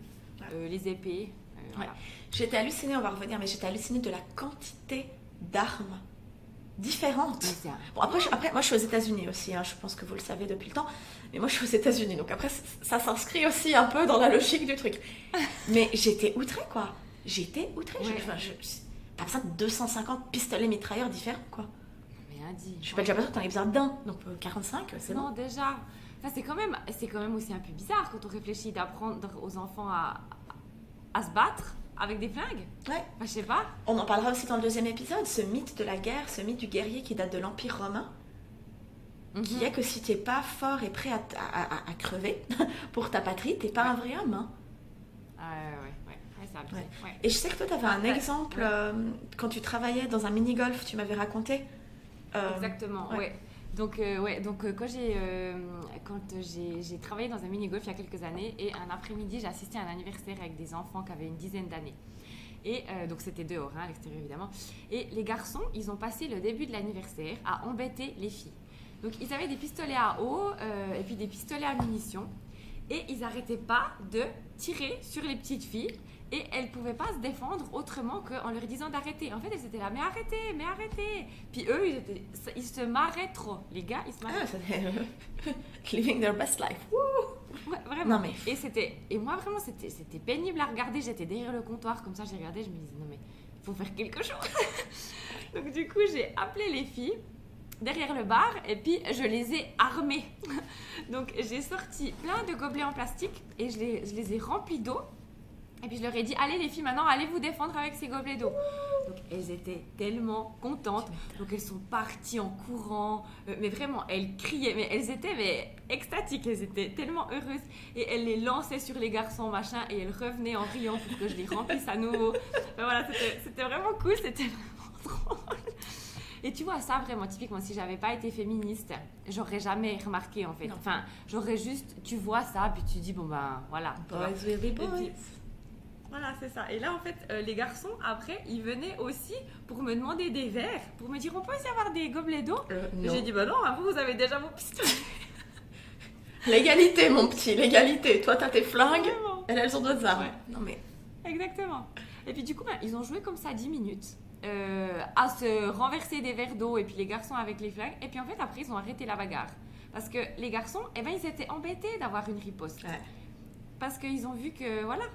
[SPEAKER 2] les épées. Voilà.
[SPEAKER 1] J'étais hallucinée, on va revenir, mais j'étais hallucinée de la quantité d'armes différentes. Bon, après, moi je suis aux États-Unis aussi, hein, je pense que vous le savez depuis le temps, mais moi je suis aux États-Unis, donc après ça s'inscrit aussi un peu dans la logique du truc. Mais j'étais outrée, quoi. J'étais outrée. Pas besoin de 250 pistolets mitrailleurs différents, quoi.
[SPEAKER 2] Mais indigne.
[SPEAKER 1] Je suis pas déjà pas sûre que t'en aies besoin d'un, donc 45, c'est bon.
[SPEAKER 2] Non, déjà. Enfin, c'est quand même aussi un peu bizarre quand on réfléchit d'apprendre aux enfants à se battre avec des flingues.
[SPEAKER 1] Ouais.
[SPEAKER 2] Enfin, je sais pas.
[SPEAKER 1] On en parlera aussi dans le 2e épisode, ce mythe de la guerre, ce mythe du guerrier qui date de l'Empire romain, qui est que si t'es pas fort et prêt à crever pour ta patrie, t'es pas un vrai homme. Hein.
[SPEAKER 2] Ouais, c'est abusé. Ouais.
[SPEAKER 1] Et je sais que toi, t'avais un exemple quand tu travaillais dans un mini-golf, tu m'avais raconté.
[SPEAKER 2] Exactement, ouais. Donc, quand j'ai travaillé dans un mini-golf il y a quelques années, et un après-midi, j'ai assisté à un anniversaire avec des enfants qui avaient une dizaine d'années. Et donc, c'était dehors, hein, à l'extérieur évidemment. Et les garçons, ils ont passé le début de l'anniversaire à embêter les filles. Donc, ils avaient des pistolets à eau et puis des pistolets à munitions. Et ils n'arrêtaient pas de tirer sur les petites filles. Et elles ne pouvaient pas se défendre autrement qu'en leur disant d'arrêter. En fait, elles étaient là, mais arrêtez. Puis eux, ils se marraient trop. Les gars, ils se marraient trop.
[SPEAKER 1] Living their best life. Woo!
[SPEAKER 2] Ouais, vraiment.
[SPEAKER 1] Non, mais...
[SPEAKER 2] Et moi, vraiment, c'était pénible à regarder. J'étais derrière le comptoir, comme ça, j'ai regardé. Je me disais, non, mais il faut faire quelque chose. Donc, du coup, j'ai appelé les filles derrière le bar et puis je les ai armées. Donc, j'ai sorti plein de gobelets en plastique et je les ai remplis d'eau. Et puis je leur ai dit, allez les filles, maintenant, allez vous défendre avec ces gobelets d'eau. Donc elles étaient tellement contentes. Donc elles sont parties en courant. Mais vraiment, elles criaient. Mais elles étaient extatiques. Elles étaient tellement heureuses. Et elles les lançaient sur les garçons, machin. Et elles revenaient en riant pour que je les remplisse à nouveau. Voilà, c'était vraiment cool. C'était vraiment drôle. Et tu vois, ça vraiment, typiquement, si j'avais pas été féministe, j'aurais jamais remarqué en fait.
[SPEAKER 1] Non.
[SPEAKER 2] Enfin, j'aurais juste, tu vois ça, puis tu dis, bon ben voilà.
[SPEAKER 1] Boys will be boys.
[SPEAKER 2] Voilà, c'est ça. Et là, en fait, les garçons, après, ils venaient aussi pour me demander des verres, pour me dire, on peut aussi avoir des gobelets d'eau. J'ai dit, bah non, vous avez déjà vos pistolets.
[SPEAKER 1] L'égalité, mon petit, l'égalité. Toi, t'as tes flingues,
[SPEAKER 2] Vraiment.
[SPEAKER 1] elles ont d'autres armes.
[SPEAKER 2] Ouais.
[SPEAKER 1] Non, mais...
[SPEAKER 2] Exactement. Et puis du coup, ils ont joué comme ça 10 minutes, à se renverser des verres d'eau, et puis les garçons avec les flingues. Et puis en fait, après, ils ont arrêté la bagarre. Parce que les garçons, ils étaient embêtés d'avoir une riposte.
[SPEAKER 1] Ouais.
[SPEAKER 2] Parce qu'ils ont vu que, voilà...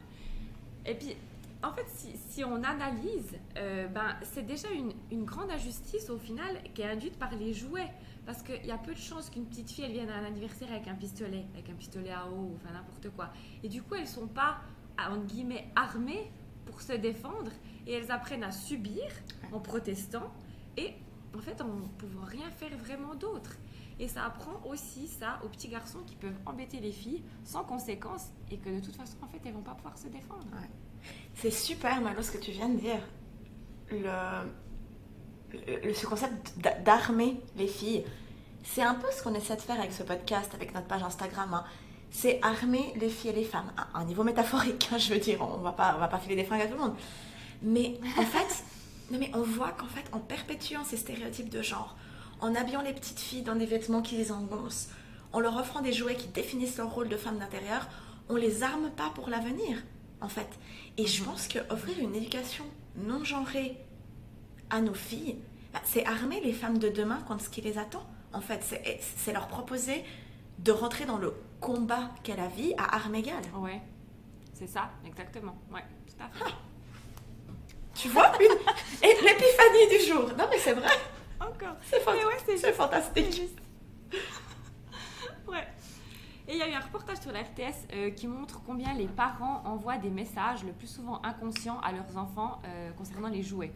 [SPEAKER 2] Et puis, en fait, si on analyse, c'est déjà une grande injustice au final qui est induite par les jouets. Parce qu'il y a peu de chances qu'une petite fille elle vienne à un anniversaire avec un pistolet à eau, ou enfin n'importe quoi. Et du coup, elles ne sont pas, entre guillemets, armées pour se défendre. Et elles apprennent à subir en protestant et en fait en ne pouvant rien faire vraiment d'autre. Et ça apprend aussi ça aux petits garçons qui peuvent embêter les filles sans conséquence et que de toute façon, en fait, elles vont pas pouvoir se défendre.
[SPEAKER 1] Ouais. C'est super, Malo, ce que tu viens de dire. Ce concept d'armer les filles, c'est un peu ce qu'on essaie de faire avec ce podcast, avec notre page Instagram. Hein. C'est armer les filles et les femmes. À un niveau métaphorique, hein, je veux dire. On va pas filer des fringues à tout le monde. Mais en fait, on voit qu'en fait, en perpétuant ces stéréotypes de genre, en habillant les petites filles dans des vêtements qui les engoncent, en leur offrant des jouets qui définissent leur rôle de femme d'intérieur, on les arme pas pour l'avenir, en fait. Et je pense qu'offrir une éducation non genrée à nos filles, c'est armer les femmes de demain contre ce qui les attend. En fait, c'est leur proposer de rentrer dans le combat qu'est la vie à armes égales.
[SPEAKER 2] Ouais, c'est ça, exactement. Ouais, tout à fait.
[SPEAKER 1] Tu vois, et l'épiphanie du jour. Non mais c'est vrai.
[SPEAKER 2] Encore.
[SPEAKER 1] C'est fantastique.
[SPEAKER 2] Ouais. Et il y a eu un reportage sur la RTS qui montre combien les parents envoient des messages, le plus souvent inconscients, à leurs enfants concernant les jouets.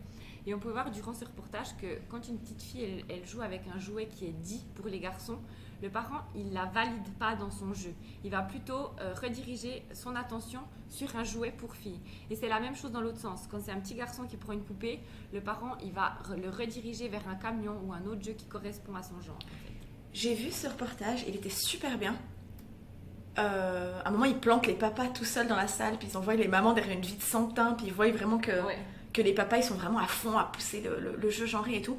[SPEAKER 2] Et on peut voir durant ce reportage que quand une petite fille, elle joue avec un jouet qui est dit pour les garçons, le parent, il ne la valide pas dans son jeu. Il va plutôt rediriger son attention sur un jouet pour fille. Et c'est la même chose dans l'autre sens. Quand c'est un petit garçon qui prend une poupée, le parent, il va le rediriger vers un camion ou un autre jeu qui correspond à son genre. En fait.
[SPEAKER 1] J'ai vu ce reportage, il était super bien. À un moment, ils planquent les papas tout seuls dans la salle, puis ils envoient les mamans derrière une vie de santin, puis ils voient vraiment que les papas, ils sont vraiment à fond à pousser le jeu genré et tout.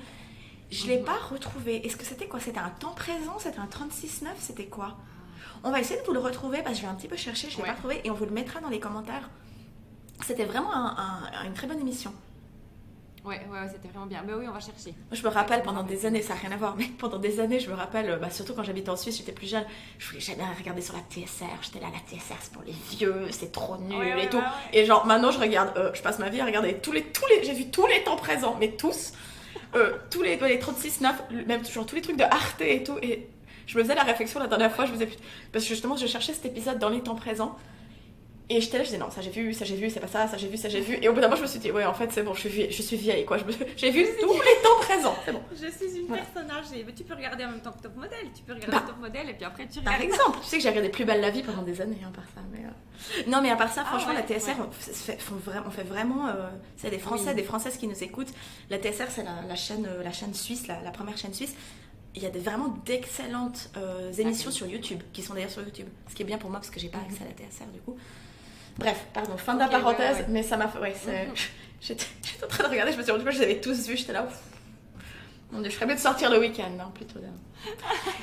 [SPEAKER 1] Je ne l'ai pas retrouvé. Est-ce que c'était quoi? C'était un temps présent? C'était un 36-9? C'était quoi? On va essayer de vous le retrouver parce que je vais un petit peu chercher, je ne l'ai pas trouvé et on vous le mettra dans les commentaires. C'était vraiment une très bonne émission.
[SPEAKER 2] Ouais, c'était vraiment bien. Mais oui, on va chercher.
[SPEAKER 1] Moi, je me rappelle pendant des années, ça n'a rien à voir, mais pendant des années, je me rappelle, surtout quand j'habitais en Suisse, j'étais plus jeune, je voulais jamais regarder sur la TSR. J'étais là, la TSR, c'est pour les vieux, c'est trop nul et tout. Et genre, maintenant, je regarde, je passe ma vie à regarder j'ai vu tous les temps présents, mais tous. Tous les 36-9, même toujours tous les trucs de Arte et tout. Et je me faisais la réflexion la dernière fois, parce que justement, je cherchais cet épisode dans les temps présents. Et j'étais là, je disais non, ça j'ai vu, c'est pas ça, ça j'ai vu. Et au bout d'un moment, je me suis dit, ouais, en fait, c'est bon, je suis vieille, quoi. J'ai vu tous les temps présents, c'est bon.
[SPEAKER 2] Je suis une personne âgée. Mais tu peux regarder en même temps que Top Model. Tu peux regarder Top Model et puis après, tu regardes.
[SPEAKER 1] Par exemple, tu sais que j'ai regardé Plus belle la vie pendant des années, par ça. Mais non, mais à part ça, franchement, la TSR, on fait vraiment. C'est des Français, des Françaises qui nous écoutent. La TSR, c'est la chaîne suisse, la première chaîne suisse. Il y a vraiment d'excellentes émissions sur YouTube, qui sont d'ailleurs sur YouTube. Ce qui est bien pour moi, parce que j'ai pas accès à la TSR, du coup. Bref, pardon, fin de la parenthèse, mais ça m'a fait. Ouais, j'étais en train de regarder, je me suis rendu compte que je les avais tous vus, j'étais là. Mon Dieu, je ferais mieux de sortir le week-end, hein, plutôt.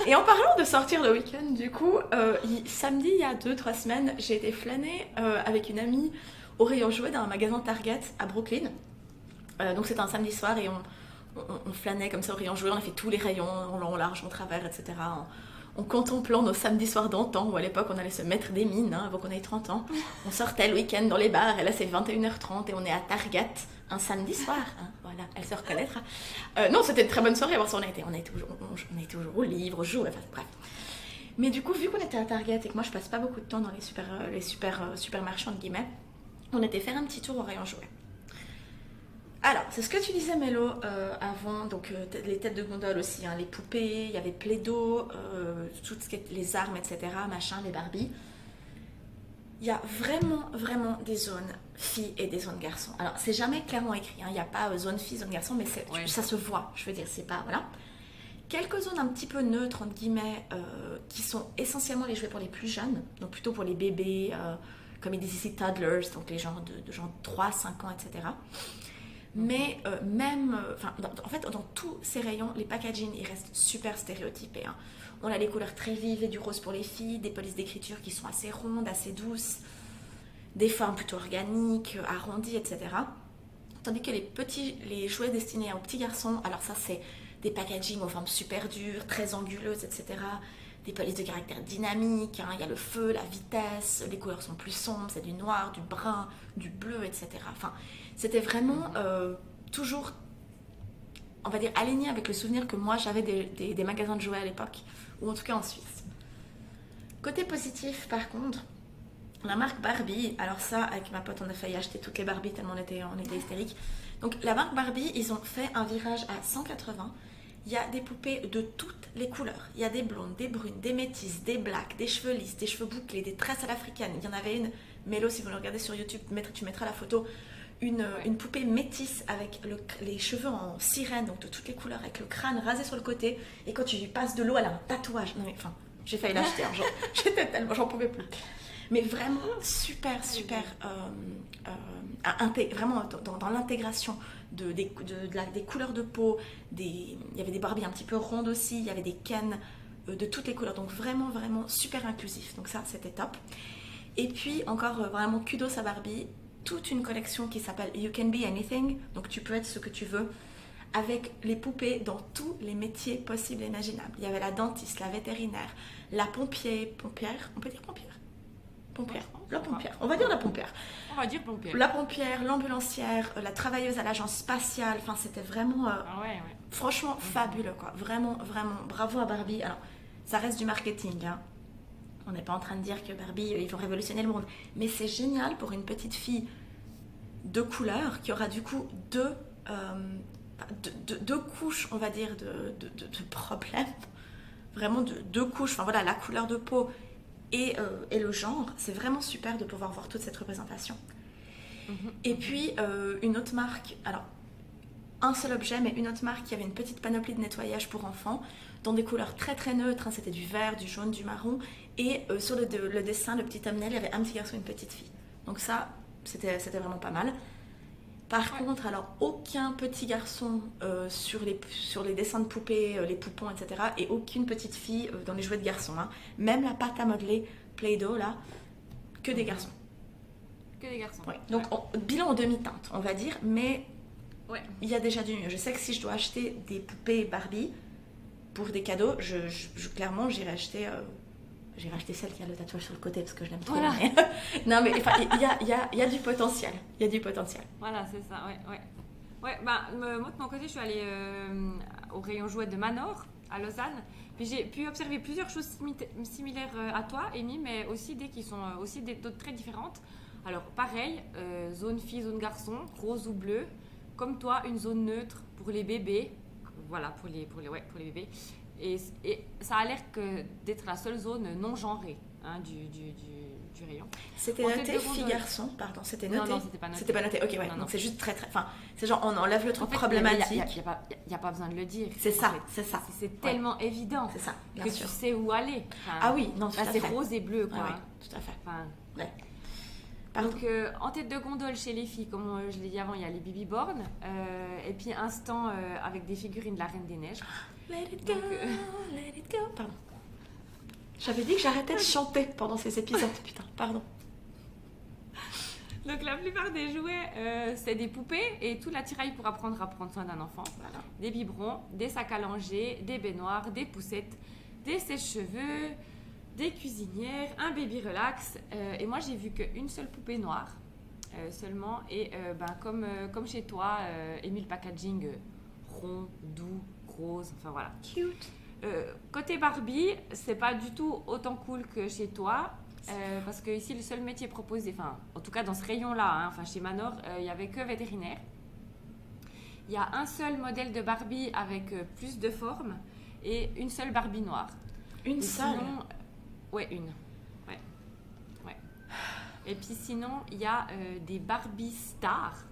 [SPEAKER 1] Et en parlant de sortir le week-end, du coup, samedi, il y a 2-3 semaines, j'ai été flâner avec une amie au rayon jouets dans un magasin Target à Brooklyn. Donc c'était un samedi soir et on flânait comme ça au rayon jouets, on a fait tous les rayons, en long, en large, en travers, etc. En contemplant nos samedis soirs d'antan, où à l'époque on allait se mettre des mines, avant qu'on ait 30 ans. On sortait le week-end dans les bars, et là c'est 21h30 et on est à Target un samedi soir. Voilà, elle se reconnaîtra. Non, c'était une très bonne soirée, on était toujours au livre, au jour, enfin bref. Mais du coup, vu qu'on était à Target et que moi je passe pas beaucoup de temps dans les supermarchés, entre guillemets, on était faire un petit tour au rayon jouets. Alors, c'est ce que tu disais, Mélo, avant, donc les têtes de gondole aussi, hein, les poupées, il y avait Play-Doh, tout ce qui est les armes, etc., machin, les Barbie. Il y a vraiment des zones filles et des zones garçons. Alors, c'est jamais clairement écrit, hein, il n'y a pas zone fille, zone garçon, mais ça se voit, je veux dire, c'est pas, voilà. Quelques zones un petit peu neutres, entre guillemets, qui sont essentiellement les jouets pour les plus jeunes, donc plutôt pour les bébés, comme ils disent ici, toddlers, donc les gens de genre 3, 5 ans, etc., mais en fait, dans tous ces rayons, les packaging, ils restent super stéréotypés. Hein. On a les couleurs très vives et du rose pour les filles, des polices d'écriture qui sont assez rondes, assez douces, des formes plutôt organiques, arrondies, etc. Tandis que les jouets destinés aux petits garçons, alors ça c'est des packaging aux formes super dures, très anguleuses, etc. Des polices de caractère dynamique, hein. Il y a le feu, la vitesse, les couleurs sont plus sombres, c'est du noir, du brun, du bleu, etc. Enfin, c'était vraiment toujours, on va dire, aligné avec le souvenir que moi j'avais des magasins de jouets à l'époque, ou en tout cas en Suisse. Côté positif, par contre, la marque Barbie, alors ça, avec ma pote, on a failli acheter toutes les Barbie tellement on était hystériques. Donc la marque Barbie, ils ont fait un virage à 180. Il y a des poupées de toutes les couleurs. Il y a des blondes, des brunes, des métisses, des blacks, des cheveux lisses, des cheveux bouclés, des tresses à l'africaine. Il y en avait une, Mélo, si vous le regardez sur YouTube, tu mettras la photo, une poupée métisse avec les cheveux en sirène, donc de toutes les couleurs, avec le crâne rasé sur le côté. Et quand tu lui passes de l'eau, elle a un tatouage. Non mais enfin, j'ai failli l'acheter. J'étais tellement, j'en pouvais plus. Mais vraiment super, vraiment dans l'intégration des couleurs de peau. Il y avait des Barbies un petit peu rondes aussi, il y avait des Ken de toutes les couleurs. Donc vraiment, vraiment super inclusif. Donc ça, c'était top. Et puis encore vraiment kudos à Barbie. Toute une collection qui s'appelle You Can Be Anything. Donc tu peux être ce que tu veux. Avec les poupées dans tous les métiers possibles et imaginables. Il y avait la dentiste, la vétérinaire, la pompière, on peut dire pompière? Pompière, la pompière, on va dire la pompière.
[SPEAKER 2] On va dire pompière.
[SPEAKER 1] La pompière, l'ambulancière, la travailleuse à l'agence spatiale, enfin c'était vraiment, franchement fabuleux quoi. Vraiment, vraiment, bravo à Barbie. Alors, ça reste du marketing, hein. On n'est pas en train de dire que Barbie, ils vont révolutionner le monde. Mais c'est génial pour une petite fille de couleur qui aura du coup deux couches, on va dire, de problèmes. Vraiment deux couches, enfin voilà, la couleur de peau et le genre. C'est vraiment super de pouvoir voir toute cette représentation. Et puis, une autre marque, alors, un seul objet, mais une autre marque qui avait une petite panoplie de nettoyage pour enfants, dans des couleurs très très neutres, hein, c'était du vert, du jaune, du marron, et sur le dessin, le petit thumbnail, il y avait un petit garçon et une petite fille. Donc ça, c'était vraiment pas mal. Par contre, alors, aucun petit garçon sur les dessins de poupées, les poupons, etc. Et aucune petite fille dans les jouets de garçons. Hein. Même la pâte à modeler Play-Doh, là, que des garçons.
[SPEAKER 2] Que des garçons.
[SPEAKER 1] Ouais. Donc, bilan en demi-teinte, on va dire, mais il y a déjà du mieux. Je sais que si je dois acheter des poupées Barbie pour des cadeaux, clairement, j'irai acheter celle qui a le tatouage sur le côté parce que je l'aime trop.
[SPEAKER 2] Voilà.
[SPEAKER 1] Mais... non, mais il y a du potentiel. Il y a du potentiel.
[SPEAKER 2] Voilà, c'est ça, Ouais, bah, moi, de mon côté, je suis allée au rayon jouets de Manor, à Lausanne. Puis j'ai pu observer plusieurs choses similaires à toi, Amy, mais aussi qui sont aussi d'autres très différentes. Alors, pareil, zone fille, zone garçon, rose ou bleu. Comme toi, une zone neutre pour les bébés. Voilà, pour les bébés. Et ça a l'air d'être la seule zone non genrée du rayon.
[SPEAKER 1] C'était noté fille-garçon, pardon, c'était noté.
[SPEAKER 2] Non, c'était pas noté.
[SPEAKER 1] C'était pas noté, ok, ouais.
[SPEAKER 2] Non.
[SPEAKER 1] Donc c'est juste très, très. Enfin, c'est genre, on enlève le truc problématique.
[SPEAKER 2] Il n'y a pas besoin de le dire.
[SPEAKER 1] C'est ça, c'est ça.
[SPEAKER 2] C'est tellement évident
[SPEAKER 1] c'est ça, bien
[SPEAKER 2] que
[SPEAKER 1] sûr.
[SPEAKER 2] tu sais où aller. Enfin,
[SPEAKER 1] ah oui, non, tout à fait.
[SPEAKER 2] C'est rose et bleu, quoi.
[SPEAKER 1] Ah, oui, tout à fait.
[SPEAKER 2] Enfin,
[SPEAKER 1] ouais.
[SPEAKER 2] Donc, en tête de gondole chez les filles, comme je l'ai dit avant, il y a les Bibi Born. Et puis un stand avec des figurines de la Reine des Neiges.
[SPEAKER 1] Let it go, let it go. Pardon. J'avais dit que j'arrêtais de chanter pendant ces épisodes, putain, pardon.
[SPEAKER 2] Donc la plupart des jouets, c'est des poupées et tout l'attirail pour apprendre à prendre soin d'un enfant.
[SPEAKER 1] Voilà.
[SPEAKER 2] Des biberons, des sacs à langer, des baignoires, des poussettes, des sèche-cheveux, des cuisinières, un baby relax. Et moi, j'ai vu qu'une seule poupée noire seulement. Et comme chez toi, Émile packaging rond, doux, rose, enfin voilà.
[SPEAKER 1] Cute.
[SPEAKER 2] Côté Barbie, c'est pas du tout autant cool que chez toi. Parce que ici le seul métier proposé, enfin en tout cas dans ce rayon-là, enfin chez Manor, il n'y avait que vétérinaire. Il y a un seul modèle de Barbie avec plus de formes et une seule Barbie noire.
[SPEAKER 1] Une seule.
[SPEAKER 2] Sinon, ouais, une. Ouais. Et puis sinon, il y a des Barbie stars.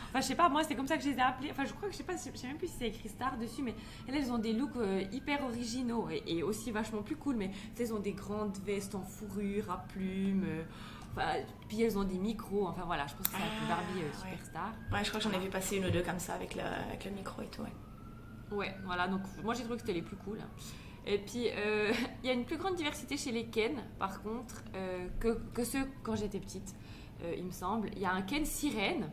[SPEAKER 2] Enfin, je sais pas, moi c'est comme ça que je les ai appelées. Enfin, je crois que je sais même plus si c'est écrit star dessus, mais elles ont des looks hyper originaux et aussi vachement plus cool. Mais elles ont des grandes vestes en fourrure à plumes. Puis elles ont des micros. Enfin voilà, je pense que c'est la plus Barbie superstar.
[SPEAKER 1] Ouais, je crois que j'en ai vu passer une ou deux comme ça avec le micro et tout.
[SPEAKER 2] Ouais, voilà. Donc moi j'ai trouvé que c'était les plus cool. Et puis il y a une plus grande diversité chez les Ken, par contre, que ceux quand j'étais petite, il me semble. Il y a un Ken sirène,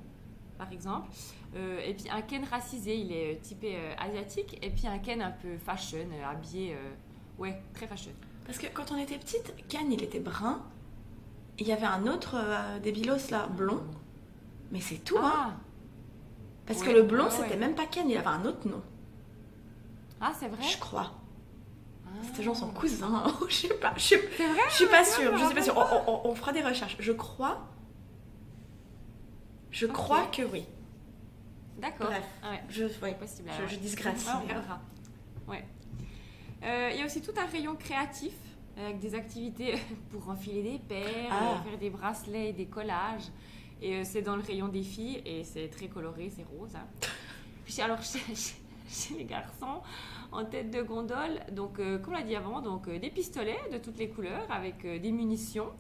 [SPEAKER 2] par exemple, et puis un Ken racisé, il est typé asiatique, et puis un Ken un peu fashion, habillé, très fashion.
[SPEAKER 1] Parce que quand on était petite, Ken il était brun, il y avait un autre débilos là, blond, mais c'est tout, hein. Parce que le blond c'était même pas Ken, il avait un autre nom.
[SPEAKER 2] Ah, c'est vrai?
[SPEAKER 1] Je crois. C'était genre son cousin, je sais pas,
[SPEAKER 2] c'est vrai?
[SPEAKER 1] Je suis pas sûre, je sais pas sûre, on fera des recherches, je crois que oui.
[SPEAKER 2] D'accord.
[SPEAKER 1] Bref,
[SPEAKER 2] possible.
[SPEAKER 1] Je disgresse.
[SPEAKER 2] On regardera. Ouais. Il y a aussi tout un rayon créatif avec des activités pour enfiler des perles, faire des bracelets et des collages. Et c'est dans le rayon des filles et c'est très coloré, c'est rose. Hein. Puis alors chez les garçons, en tête de gondole, donc comme on l'a dit avant, donc des pistolets de toutes les couleurs avec des munitions.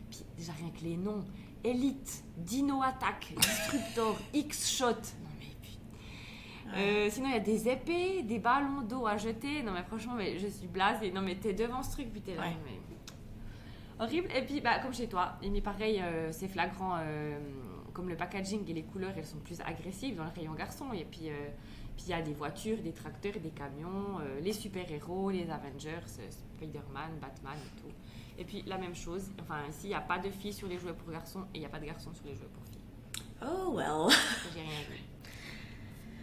[SPEAKER 2] Puis déjà rien que les noms. Elite, Dino Attack, Disruptor, X-Shot. Non mais putain. Sinon, il y a des épées, des ballons d'eau à jeter. Non, mais franchement, je suis blasée. Non, mais t'es devant ce truc, puis t'es là.
[SPEAKER 1] Ouais.
[SPEAKER 2] Mais... horrible. Et puis, comme chez toi, mais pareil, c'est flagrant. Comme le packaging et les couleurs, elles sont plus agressives dans le rayon garçon. Et puis, il y a des voitures, des tracteurs, des camions, les super-héros, les Avengers, Spider-Man, Batman et tout. Et puis, la même chose. Enfin, ici, il n'y a pas de filles sur les jouets pour garçons et il n'y a pas de garçons sur les jouets pour filles.
[SPEAKER 1] Oh, well.
[SPEAKER 2] J'ai rien vu.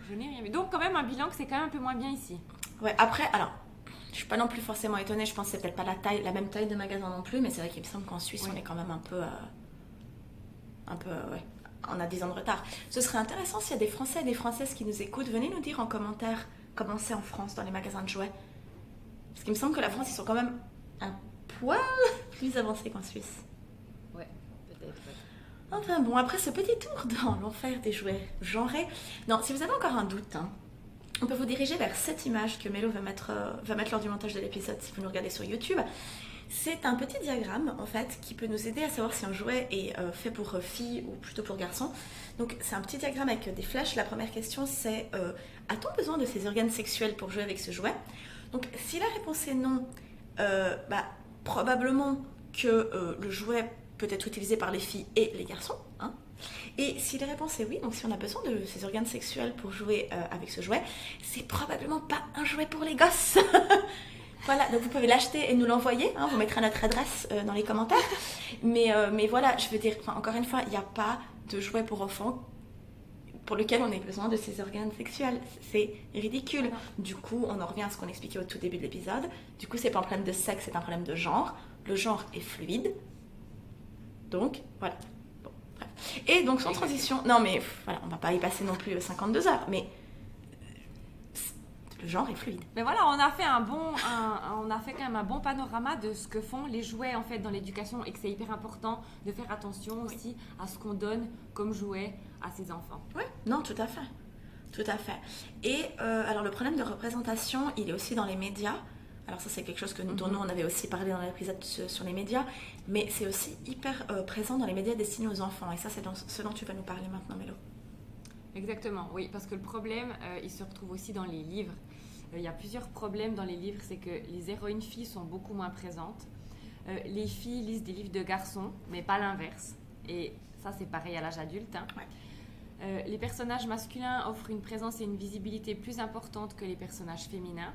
[SPEAKER 2] Je n'ai rien vu. Donc, quand même, un bilan que c'est quand même un peu moins bien ici.
[SPEAKER 1] Ouais, après, alors, je suis pas non plus forcément étonnée. Je pense que c'est peut-être pas la même taille de magasin non plus, mais c'est vrai qu'il me semble qu'en Suisse, on est quand même un peu, ouais, on a 10 ans de retard. Ce serait intéressant s'il y a des Français et des Françaises qui nous écoutent. Venez nous dire en commentaire comment c'est en France dans les magasins de jouets. Parce qu'il me semble que la France, ils sont quand même un poil plus avancés qu'en Suisse.
[SPEAKER 2] Ouais, peut-être. Ouais.
[SPEAKER 1] Enfin bon, après ce petit tour dans l'enfer des jouets genrés, non, si vous avez encore un doute, on peut vous diriger vers cette image que Mélo va mettre lors du montage de l'épisode si vous nous regardez sur YouTube. C'est un petit diagramme en fait qui peut nous aider à savoir si un jouet est fait pour filles ou plutôt pour garçons. Donc c'est un petit diagramme avec des flèches. La première question c'est a-t-on besoin de ces organes sexuels pour jouer avec ce jouet? Donc si la réponse est non, probablement que le jouet peut être utilisé par les filles et les garçons. Et si la réponse est oui, donc si on a besoin de ces organes sexuels pour jouer avec ce jouet, c'est probablement pas un jouet pour les gosses. Voilà, donc vous pouvez l'acheter et nous l'envoyer, vous mettrez notre adresse dans les commentaires. Mais voilà, je veux dire, encore une fois, il n'y a pas de jouet pour enfants pour lequel on ait besoin de ces organes sexuels. C'est ridicule. Du coup, on en revient à ce qu'on expliquait au tout début de l'épisode. Du coup, c'est pas un problème de sexe, c'est un problème de genre. Le genre est fluide. Donc, voilà. Bon, bref. Et donc, sans transition... Non, mais voilà, on va pas y passer non plus 52 heures, mais... le genre est fluide.
[SPEAKER 2] Mais voilà, on a fait quand même un bon panorama de ce que font les jouets en fait dans l'éducation et que c'est hyper important de faire attention aussi à ce qu'on donne comme jouet à ses enfants.
[SPEAKER 1] Oui, non, tout à fait. Tout à fait. Et alors le problème de représentation, il est aussi dans les médias. Alors ça, c'est quelque chose dont nous, on avait aussi parlé dans l'épisode sur les médias, mais c'est aussi hyper présent dans les médias destinés aux enfants. Et ça, c'est ce dont tu vas nous parler maintenant, Mélo.
[SPEAKER 2] Exactement, oui, parce que le problème, il se retrouve aussi dans les livres. Il y a plusieurs problèmes dans les livres, c'est que les héroïnes filles sont beaucoup moins présentes. Les filles lisent des livres de garçons, mais pas l'inverse. Et ça, c'est pareil à l'âge adulte. Ouais. Les personnages masculins offrent une présence et une visibilité plus importante que les personnages féminins.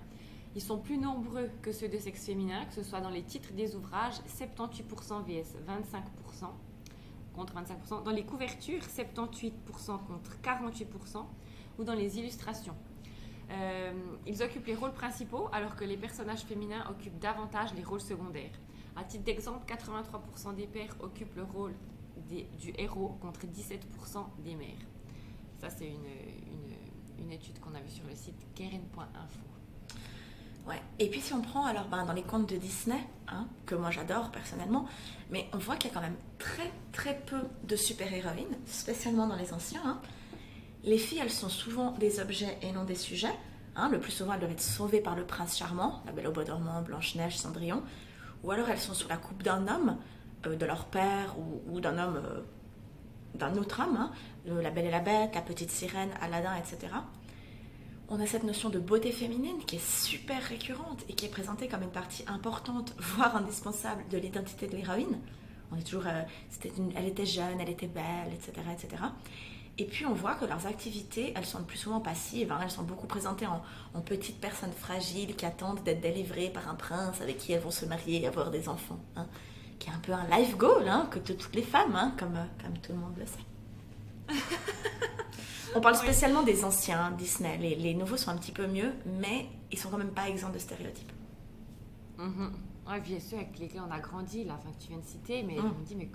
[SPEAKER 2] Ils sont plus nombreux que ceux de sexe féminin, que ce soit dans les titres des ouvrages, 78% vs 25%. Contre 25%, dans les couvertures, 78% contre 48%, ou dans les illustrations. Ils occupent les rôles principaux, alors que les personnages féminins occupent davantage les rôles secondaires. À titre d'exemple, 83% des pères occupent le rôle du héros, contre 17% des mères. Ça, c'est une étude qu'on a vue sur le site keren.info.
[SPEAKER 1] Ouais. Et puis si on prend alors dans les contes de Disney, que moi j'adore personnellement, mais on voit qu'il y a quand même très très peu de super-héroïnes, spécialement dans les anciens. Les filles, elles sont souvent des objets et non des sujets. Le plus souvent, elles doivent être sauvées par le prince charmant, la Belle au bois dormant, Blanche-Neige, Cendrillon, ou alors elles sont sous la coupe d'un homme, de leur père ou d'un homme, d'un autre homme, la Belle et la Bête, la Petite Sirène, Aladdin, etc. On a cette notion de beauté féminine qui est super récurrente et qui est présentée comme une partie importante, voire indispensable de l'identité de l'héroïne. On est toujours, elle était jeune, elle était belle, etc., etc. Et puis on voit que leurs activités, elles sont le plus souvent passives. Elles sont beaucoup présentées en petites personnes fragiles qui attendent d'être délivrées par un prince avec qui elles vont se marier et avoir des enfants. Qui est un peu un life goal que de toutes les femmes, comme tout le monde le sait. On parle spécialement des anciens Disney. Les nouveaux sont un petit peu mieux, mais ils sont quand même pas exempts de stéréotypes.
[SPEAKER 2] Ouais, bien sûr, avec lesquels on a grandi, là, que tu viens de citer, mais je me dis, mais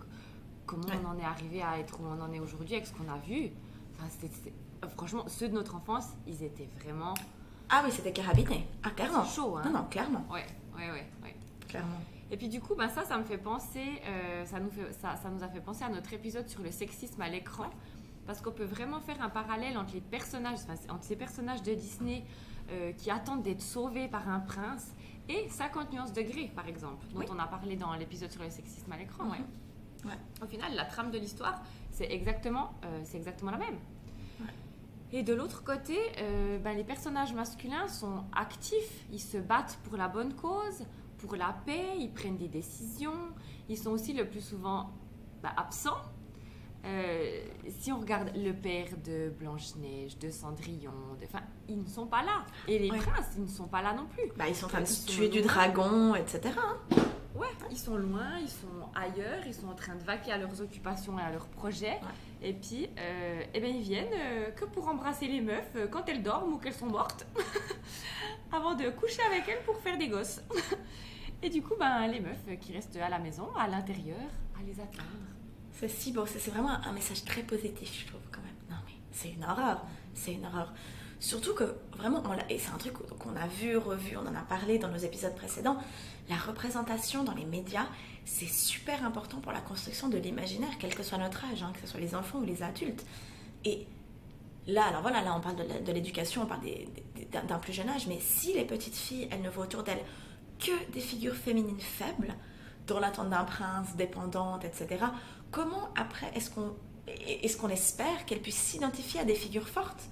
[SPEAKER 2] comment on en est arrivé à être où on en est aujourd'hui avec ce qu'on a vu? Franchement, ceux de notre enfance, ils étaient vraiment...
[SPEAKER 1] Ah oui, c'était carabiné. Ah, clairement.
[SPEAKER 2] C'est chaud,
[SPEAKER 1] Non, clairement.
[SPEAKER 2] Ouais.
[SPEAKER 1] Clairement.
[SPEAKER 2] Et puis du coup, ça me fait penser, ça nous a fait penser à notre épisode sur le sexisme à l'écran, parce qu'on peut vraiment faire un parallèle entre ces personnages de Disney qui attendent d'être sauvés par un prince et 50 nuances degrés, par exemple, dont on a parlé dans l'épisode sur le sexisme à l'écran. Ouais. Au final, la trame de l'histoire, c'est exactement la même. Et de l'autre côté, les personnages masculins sont actifs, ils se battent pour la bonne cause, pour la paix, ils prennent des décisions, ils sont aussi le plus souvent absents. Si on regarde le père de Blanche-Neige, de Cendrillon, ils ne sont pas là. Et les princes, ils ne sont pas là non plus.
[SPEAKER 1] Ils sont en train de tuer du dragon, etc. Hein.
[SPEAKER 2] Ouais, ils sont loin, ils sont ailleurs, ils sont en train de vaquer à leurs occupations et à leurs projets. Ouais. Et puis, ils viennent que pour embrasser les meufs quand elles dorment ou qu'elles sont mortes, avant de coucher avec elles pour faire des gosses. Et du coup, les meufs qui restent à la maison, à l'intérieur, à les attendre.
[SPEAKER 1] C'est si beau, c'est vraiment un message très positif, je trouve, quand même. Non, mais c'est une horreur, c'est une horreur. Surtout que, vraiment, et c'est un truc qu'on a vu, revu, on en a parlé dans nos épisodes précédents, la représentation dans les médias, c'est super important pour la construction de l'imaginaire, quel que soit notre âge, hein, que ce soit les enfants ou les adultes. Et là, alors voilà, là on parle de l'éducation, on parle d'un plus jeune âge, mais si les petites filles, elles ne voient autour d'elles que des figures féminines faibles, dans l'attente d'un prince, dépendantes, etc., comment après est-ce qu'on espère qu'elles puissent s'identifier à des figures fortes?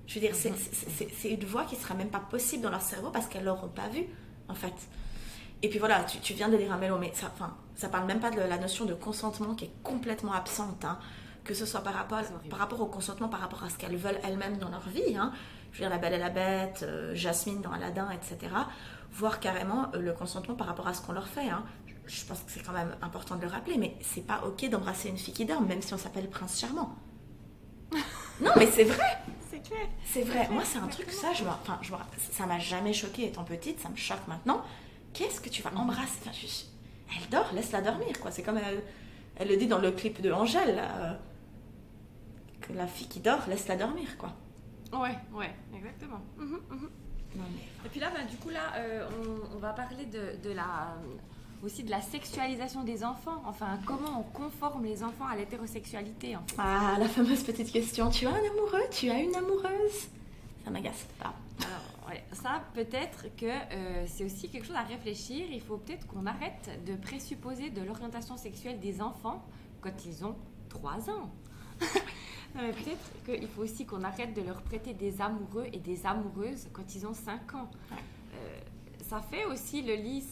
[SPEAKER 1] Je veux dire, c'est une voie qui ne sera même pas possible dans leur cerveau parce qu'elles ne l'auront pas vue, en fait. Et puis voilà, tu viens de lire un mélo, mais ça parle même pas de la notion de consentement qui est complètement absente, hein, que ce soit par rapport au consentement, par rapport à ce qu'elles veulent elles-mêmes dans leur vie. Hein. Je veux dire, La Belle et la Bête, Jasmine dans Aladdin, etc. Voire carrément le consentement par rapport à ce qu'on leur fait. Hein. Je pense que c'est quand même important de le rappeler, mais c'est pas ok d'embrasser une fille qui dort, même si on s'appelle Prince Charmant. Non, mais c'est vrai.
[SPEAKER 2] C'est clair.
[SPEAKER 1] C'est vrai. Moi, c'est un truc, ça m'a jamais choquée étant petite, ça me choque maintenant. Qu'est-ce que tu vas embrasser? Elle dort, laisse-la dormir, quoi. C'est comme elle le dit dans le clip de Angèle, là, que la fille qui dort, laisse-la dormir, quoi.
[SPEAKER 2] Ouais, exactement. Non, mais... Et puis là, du coup, on va parler aussi de la sexualisation des enfants. Enfin, comment on conforme les enfants à l'hétérosexualité, en fait.
[SPEAKER 1] Ah, la fameuse petite question. Tu as un amoureux? Tu as une amoureuse? Ça m'agace pas.
[SPEAKER 2] Alors, ouais, ça, peut-être que c'est aussi quelque chose à réfléchir. Il faut peut-être qu'on arrête de présupposer de l'orientation sexuelle des enfants quand ils ont 3 ans. Non, mais peut-être qu'il faut aussi qu'on arrête de leur prêter des amoureux et des amoureuses quand ils ont 5 ans. Ça fait aussi le lit,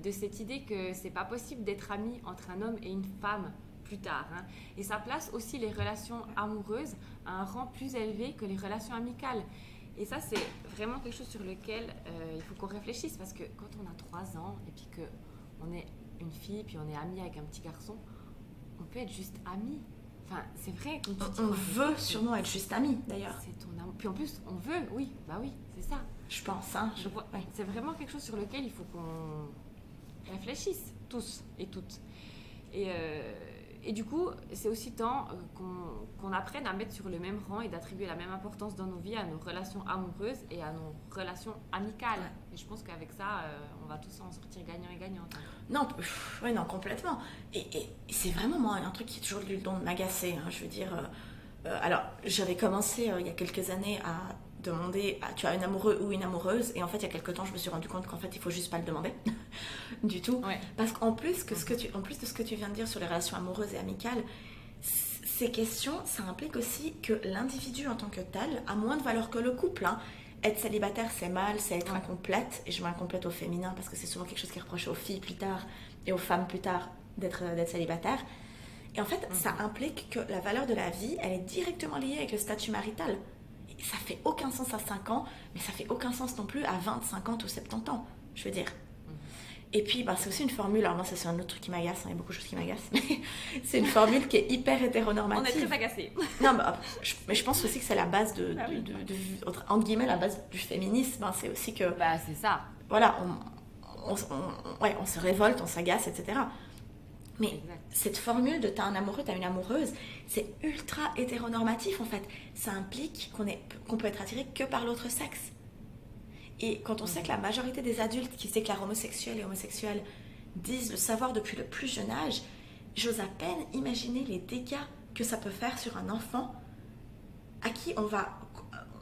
[SPEAKER 2] de cette idée que c'est pas possible d'être ami entre un homme et une femme plus tard. Hein. Et ça place aussi les relations amoureuses à un rang plus élevé que les relations amicales. Et ça, c'est vraiment quelque chose sur lequel il faut qu'on réfléchisse, parce que quand on a 3 ans et puis qu'on est une fille, puis on est amie avec un petit garçon, on peut être juste amis. Enfin, c'est vrai.
[SPEAKER 1] On veut sûrement être juste amis, d'ailleurs.
[SPEAKER 2] C'est ton amour. Puis en plus, on veut, oui, c'est ça.
[SPEAKER 1] Je pense, hein.
[SPEAKER 2] C'est vraiment quelque chose sur lequel il faut qu'on réfléchisse, tous et toutes. Et du coup, c'est aussi temps qu'on apprenne à mettre sur le même rang et d'attribuer la même importance dans nos vies à nos relations amoureuses et à nos relations amicales. Et je pense qu'avec ça, on va tous en sortir gagnants et gagnantes.
[SPEAKER 1] Non, non, complètement. Et c'est vraiment, moi, un truc qui est toujours le don de m'agacer. Hein, je veux dire... alors, j'avais commencé il y a quelques années à demander tu as un amoureux ou une amoureuse, et en fait il y a quelques temps je me suis rendu compte qu'en fait il faut juste pas le demander du tout, parce qu'en plus de ce que tu viens de dire sur les relations amoureuses et amicales, ces questions, ça implique aussi que l'individu en tant que tel a moins de valeur que le couple, hein. Être célibataire c'est mal, c'est être incomplète, et je mets incomplète au féminin parce que c'est souvent quelque chose qui est reproché aux filles plus tard et aux femmes plus tard d'être célibataire. Et en fait ça implique que la valeur de la vie, elle est directement liée avec le statut marital. Ça fait aucun sens à 5 ans, mais ça fait aucun sens non plus à 20, 50 ou 70 ans, je veux dire. Et puis, c'est aussi une formule, alors moi, ça c'est un autre truc qui m'agace, il y a beaucoup de choses qui m'agacent, mais c'est une formule qui est hyper hétéronormative.
[SPEAKER 2] On est très agacés.
[SPEAKER 1] Non, mais je pense aussi que c'est la base entre guillemets, la base du féminisme, hein, c'est aussi que...
[SPEAKER 2] c'est ça.
[SPEAKER 1] Voilà, on se révolte, on s'agace, etc. Mais cette formule de t'as un amoureux, t'as une amoureuse, c'est ultra hétéronormatif en fait. Ça implique qu'on peut être attiré que par l'autre sexe. Et quand on sait que la majorité des adultes qui se déclarent homosexuels et homosexuels disent le savoir depuis le plus jeune âge, j'ose à peine imaginer les dégâts que ça peut faire sur un enfant à qui on va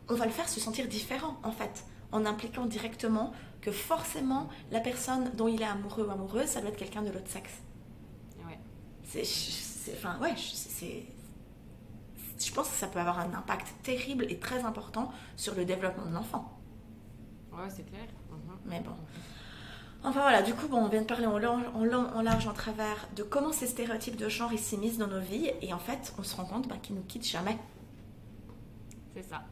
[SPEAKER 1] le faire se sentir différent en fait, en impliquant directement que forcément la personne dont il est amoureux ou amoureuse, ça doit être quelqu'un de l'autre sexe. je pense que ça peut avoir un impact terrible et très important sur le développement de l'enfant.
[SPEAKER 2] Ouais, c'est clair.
[SPEAKER 1] Mais bon. Enfin voilà, du coup, on vient de parler en long, en large, en travers de comment ces stéréotypes de genre ils s'immiscent dans nos vies. Et en fait, on se rend compte qu'ils nous quittent jamais.
[SPEAKER 2] C'est ça.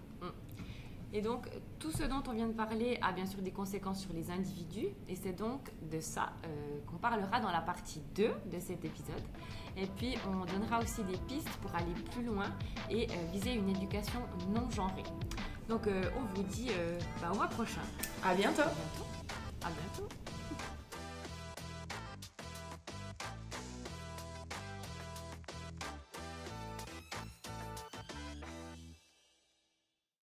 [SPEAKER 2] Et donc, tout ce dont on vient de parler a bien sûr des conséquences sur les individus. Et c'est donc de ça qu'on parlera dans la partie 2 de cet épisode. Et puis, on donnera aussi des pistes pour aller plus loin et viser une éducation non genrée. Donc, on vous dit au mois prochain.
[SPEAKER 1] À bientôt.
[SPEAKER 2] À bientôt.